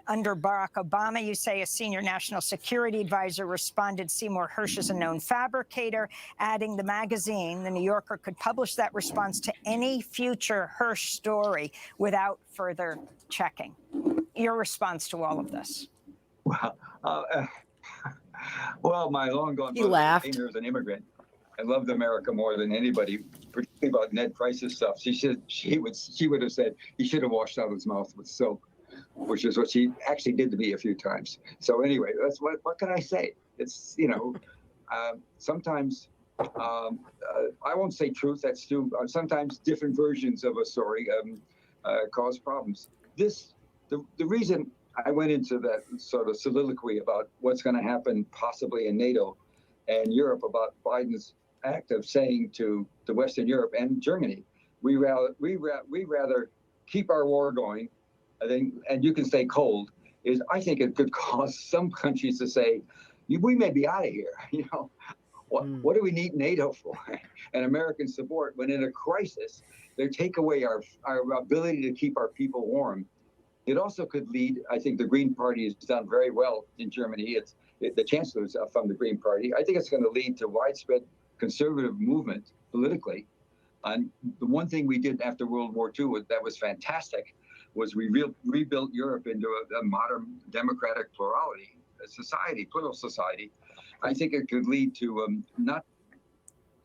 Under Barack Obama, you say a senior national security advisor responded Seymour Hersh is a known fabricator, adding the magazine, The New Yorker, could publish that response to any future Hersh story without further checking. Your response to all of this?
Well, my long-gone mother came here as an immigrant and loved America more than anybody, particularly about Ned Price's stuff. She would have said he should have washed out his mouth with soap, which is what she actually did to me a few times. So anyway, that's what can I say? It's, sometimes I won't say truth. That's true. Sometimes different versions of a story cause problems. The reason I went into that sort of soliloquy about what's going to happen possibly in NATO and Europe about Biden's act of saying to Western Europe and Germany, we rather keep our war going, and you can stay cold, is I think it could cause some countries to say, we may be out of here. What do we need NATO for? And American support when in a crisis, they take away our ability to keep our people warm. It also could lead, I think the Green Party has done very well in Germany. The chancellor's from the Green Party. I think it's going to lead to widespread conservative movement politically. And the one thing we did after World War II that was fantastic was we rebuilt Europe into a modern democratic plurality political society. I think it could lead to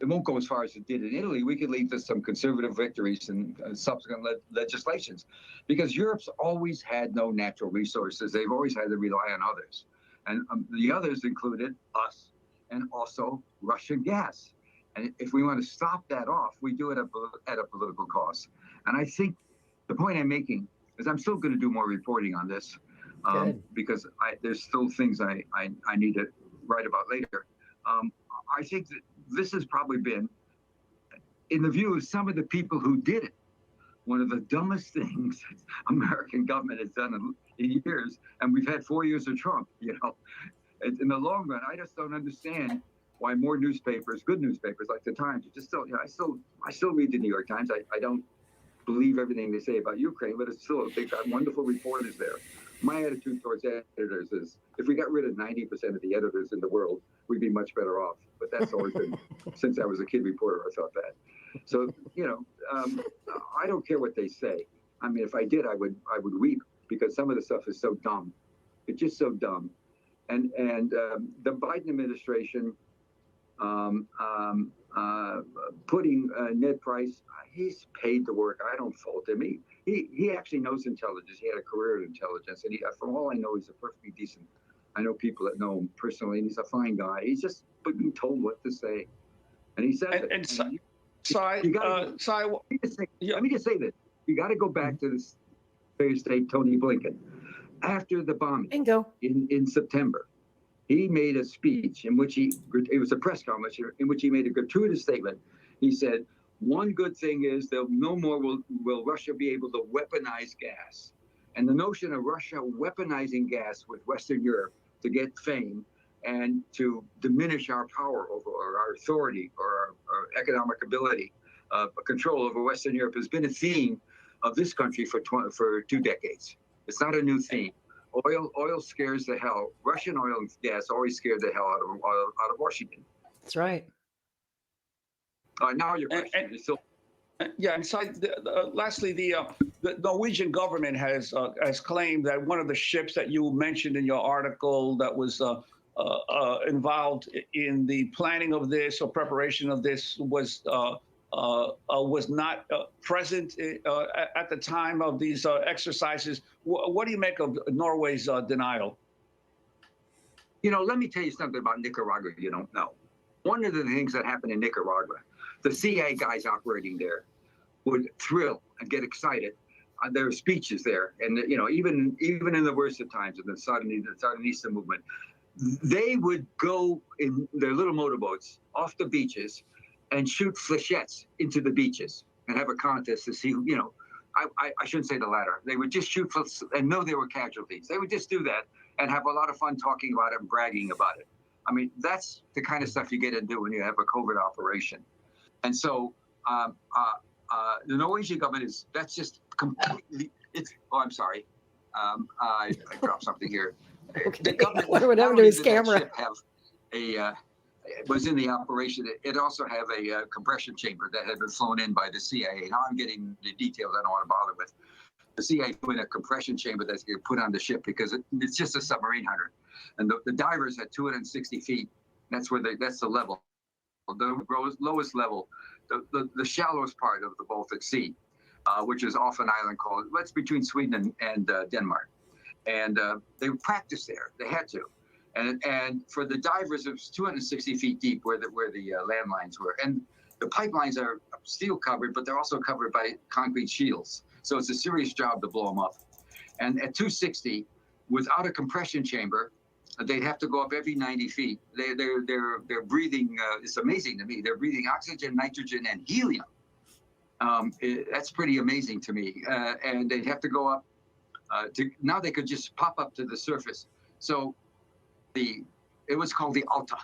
it won't go as far as it did in Italy. We could lead to some conservative victories and subsequent legislations, because Europe's always had no natural resources. They've always had to rely on others. And the others included us and also Russian gas. And if we want to stop that off, we do it at a political cost. And I think the point I'm making is I'm still going to do more reporting on this because there's still things I need to write about later. I think that this has probably been, in the view of some of the people who did it, one of the dumbest things American government has done in years. And we've had 4 years of Trump, In the long run, I just don't understand why more newspapers, good newspapers like the Times, I still read the New York Times. I don't believe everything they say about Ukraine, but it's still they've got wonderful reporters there. My attitude towards editors is, if we got rid of 90% of the editors in the world, we'd be much better off. But that's always been, since I was a kid reporter, I thought that. So, I don't care what they say. I mean, if I did, I would weep, because some of the stuff is so dumb. It's just so dumb. And the Biden administration putting Ned Price, he's paid to work. I don't fault him. He actually knows intelligence. He had a career in intelligence, and from all I know, he's a perfectly decent. I know people that know him personally, and he's a fine guy. He's just being told what to say, and he says it. Let me just say this: you got to go back to this Secretary of State Tony Blinken after the bombing in September. He made a speech in which it was a press conference in which he made a gratuitous statement. He said, one good thing is that no more will Russia be able to weaponize gas. And the notion of Russia weaponizing gas with Western Europe to get fame and to diminish our power over, or our authority, or our economic ability, control over Western Europe has been a theme of this country for 2 decades. It's not a new theme. Oil scares the hell. Russian oil and gas always scared the hell out of Washington.
That's right.
Now your question is still.
Yeah, and so lastly, the Norwegian government has claimed that one of the ships that you mentioned in your article that was involved in the planning of this or preparation of this was not present at the time of these exercises. What do you make of Norway's denial?
Let me tell you something about Nicaragua you don't know. One of the things that happened in Nicaragua, the CIA guys operating there would thrill and get excited. There were speeches there, and even in the worst of times in the Sandinista movement, they would go in their little motorboats off the beaches and shoot flechettes into the beaches and have a contest to see, I shouldn't say the latter. They would just shoot and know there were casualties. They would just do that and have a lot of fun talking about it and bragging about it. I mean, that's the kind of stuff you get to do when you have a covert operation. And so the Norwegian government that's just completely, I'm sorry. I dropped something here.
Okay.
The government,
Whatever to his camera.
Was in the operation. It also have a compression chamber that had been flown in by the CIA. Now I'm getting the details I don't want to bother with. The CIA put in a compression chamber that's put on the ship because it's just a submarine hunter. And the divers at 260 feet, that's the level. The lowest level, the shallowest part of the Baltic Sea, which is off an island called, that's between Sweden and Denmark. And they practiced there. They had to. And for the divers, it was 260 feet deep where the landlines were. And the pipelines are steel covered, but they're also covered by concrete shields. So it's a serious job to blow them up. And at 260, without a compression chamber, they'd have to go up every 90 feet. They're breathing, it's amazing to me. They're breathing oxygen, nitrogen, and helium. That's pretty amazing to me. And they'd have to go up now they could just pop up to the surface. So it was called the Alta.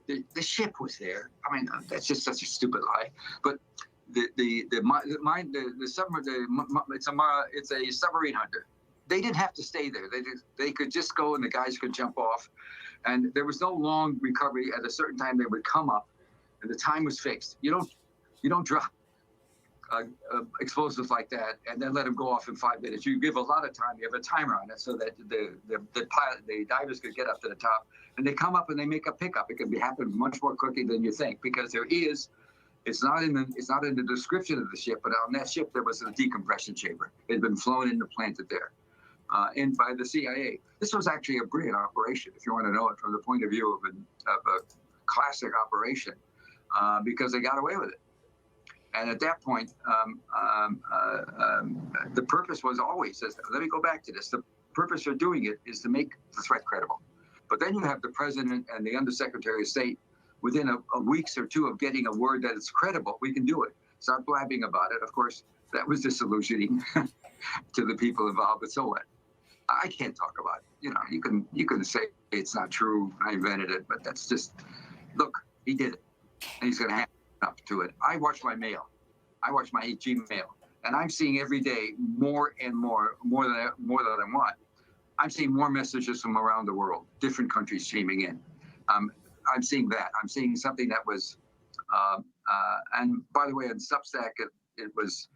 The ship was there. I mean, that's just such a stupid lie. But it's a submarine hunter. They didn't have to stay there. They could just go and the guys could jump off. And there was no long recovery. At a certain time, they would come up, and the time was fixed. You don't drop explosives like that and then let them go off in 5 minutes. You give a lot of time. You have a timer on it so that the divers could get up to the top, and they come up and they make a pickup. It can happen much more quickly than you think, because it's not in the description of the ship, but on that ship there was a decompression chamber. It had been flown in and planted there, and by the CIA. This was actually a brilliant operation, if you want to know it from the point of view of a classic operation, because they got away with it. And at that point, the purpose was always, let me go back to this, the purpose for doing it is to make the threat credible. But then you have the president and the undersecretary of state within a weeks or two of getting a word that it's credible, we can do it. Start blabbing about it. Of course, that was disillusioning to the people involved, but so what? I can't talk about it. You can say it's not true, I invented it, but that's just, look, he did it, and he's going to have up to it. I watch my mail. I watch my Gmail, and I'm seeing every day more and more than I want. I'm seeing more messages from around the world, different countries streaming in. I'm seeing that. I'm seeing something that was And by the way, on Substack, it was,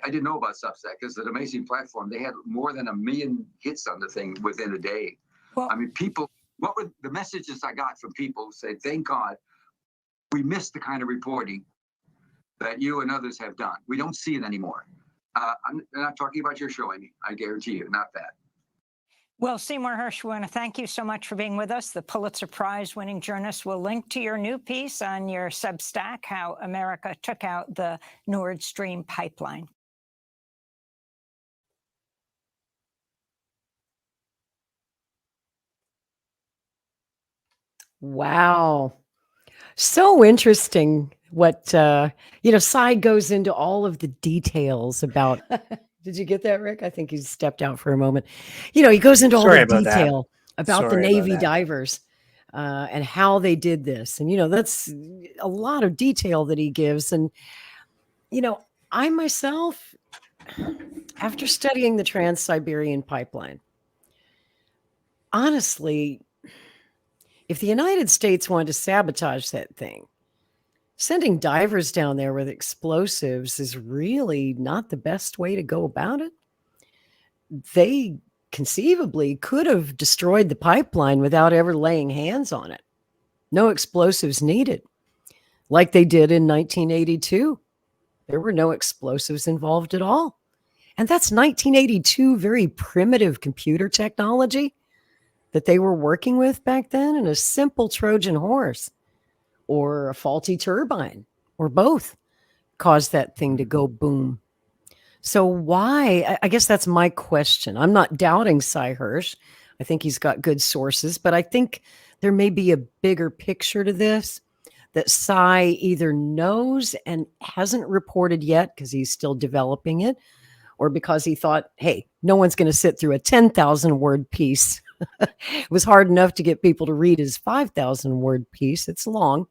I didn't know about Substack. It's an amazing platform. They had more than 1 million hits on the thing within a day.
Well,
I mean, people, what were the messages I got from people who said, thank God we missed the kind of reporting that you and others have done. We don't see it anymore. I'm not talking about your show, Amy. I guarantee you, not that.
Well, Seymour Hersh, we want to thank you so much for being with us. The Pulitzer Prize-winning journalist will link to your new piece on your Substack, How America Took Out the Nord Stream Pipeline.
Wow. So interesting what, Cy goes into all of the details about. Did you get that, Rick? I think he stepped out for a moment. He goes into all the detail about the Navy divers and how they did this. And, that's a lot of detail that he gives. And, I myself, after studying the Trans-Siberian Pipeline, honestly, if the United States wanted to sabotage that thing, sending divers down there with explosives is really not the best way to go about it. They conceivably could have destroyed the pipeline without ever laying hands on it. No explosives needed, like they did in 1982. There were no explosives involved at all. And that's 1982, very primitive computer technology that they were working with back then, and a simple Trojan horse or a faulty turbine or both caused that thing to go boom. So why? I guess that's my question. I'm not doubting Cy Hersh. I think he's got good sources, but I think there may be a bigger picture to this that Cy either knows and hasn't reported yet because he's still developing it, or because he thought, hey, no one's going to sit through a 10,000 word piece. It was hard enough to get people to read his 5,000 word piece. It's long.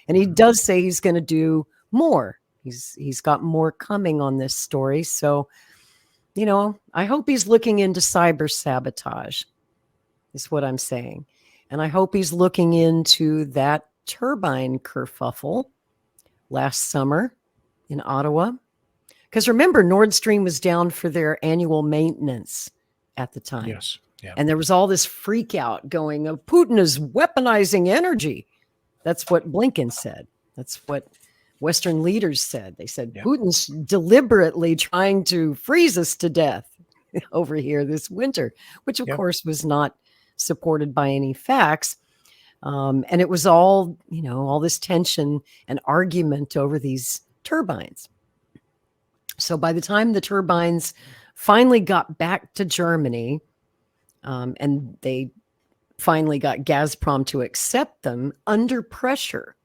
And he does say he's going to do more. He's got more coming on this story. So, I hope he's looking into cyber sabotage, is what I'm saying. And I hope he's looking into that turbine kerfuffle last summer in Ottawa. Because remember, Nordstream was down for their annual maintenance at the time.
Yes. Yeah.
And there was all this freak out going of Putin is weaponizing energy. That's what Blinken said. That's what Western leaders said. They said, Putin's deliberately trying to freeze us to death over here this winter, which of course was not supported by any facts. And it was all, all this tension and argument over these turbines. So by the time the turbines finally got back to Germany, and they finally got Gazprom to accept them under pressure.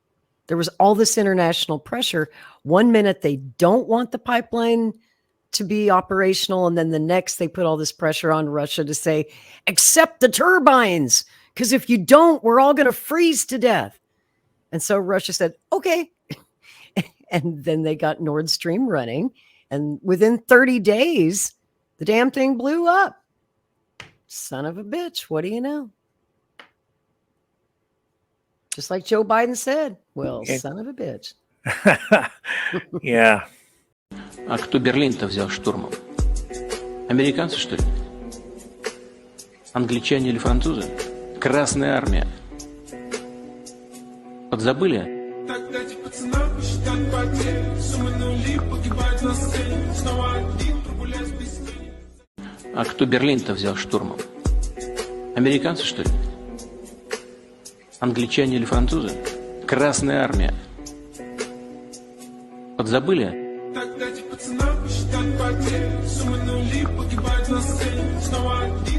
There was all this international pressure. 1 minute they don't want the pipeline to be operational, and then the next they put all this pressure on Russia to say, accept the turbines, because if you don't, we're all going to freeze to death. And so Russia said, okay. And then they got Nord Stream running, and within 30 days, the damn thing blew up. Son of a bitch, what do you know? Just like Joe Biden said, well, son of a bitch.
Yeah.
А кто Берлин-то взял штурмом? Американцы, что ли? Англичане или французы? Красная армия. Подзабыли? А кто Берлин-то взял штурмом? Американцы, что ли? Англичане или французы? Красная армия. Подзабыли?
Так дайте пацанам посчитать потери. Суммы нули погибают на сцене. Снова один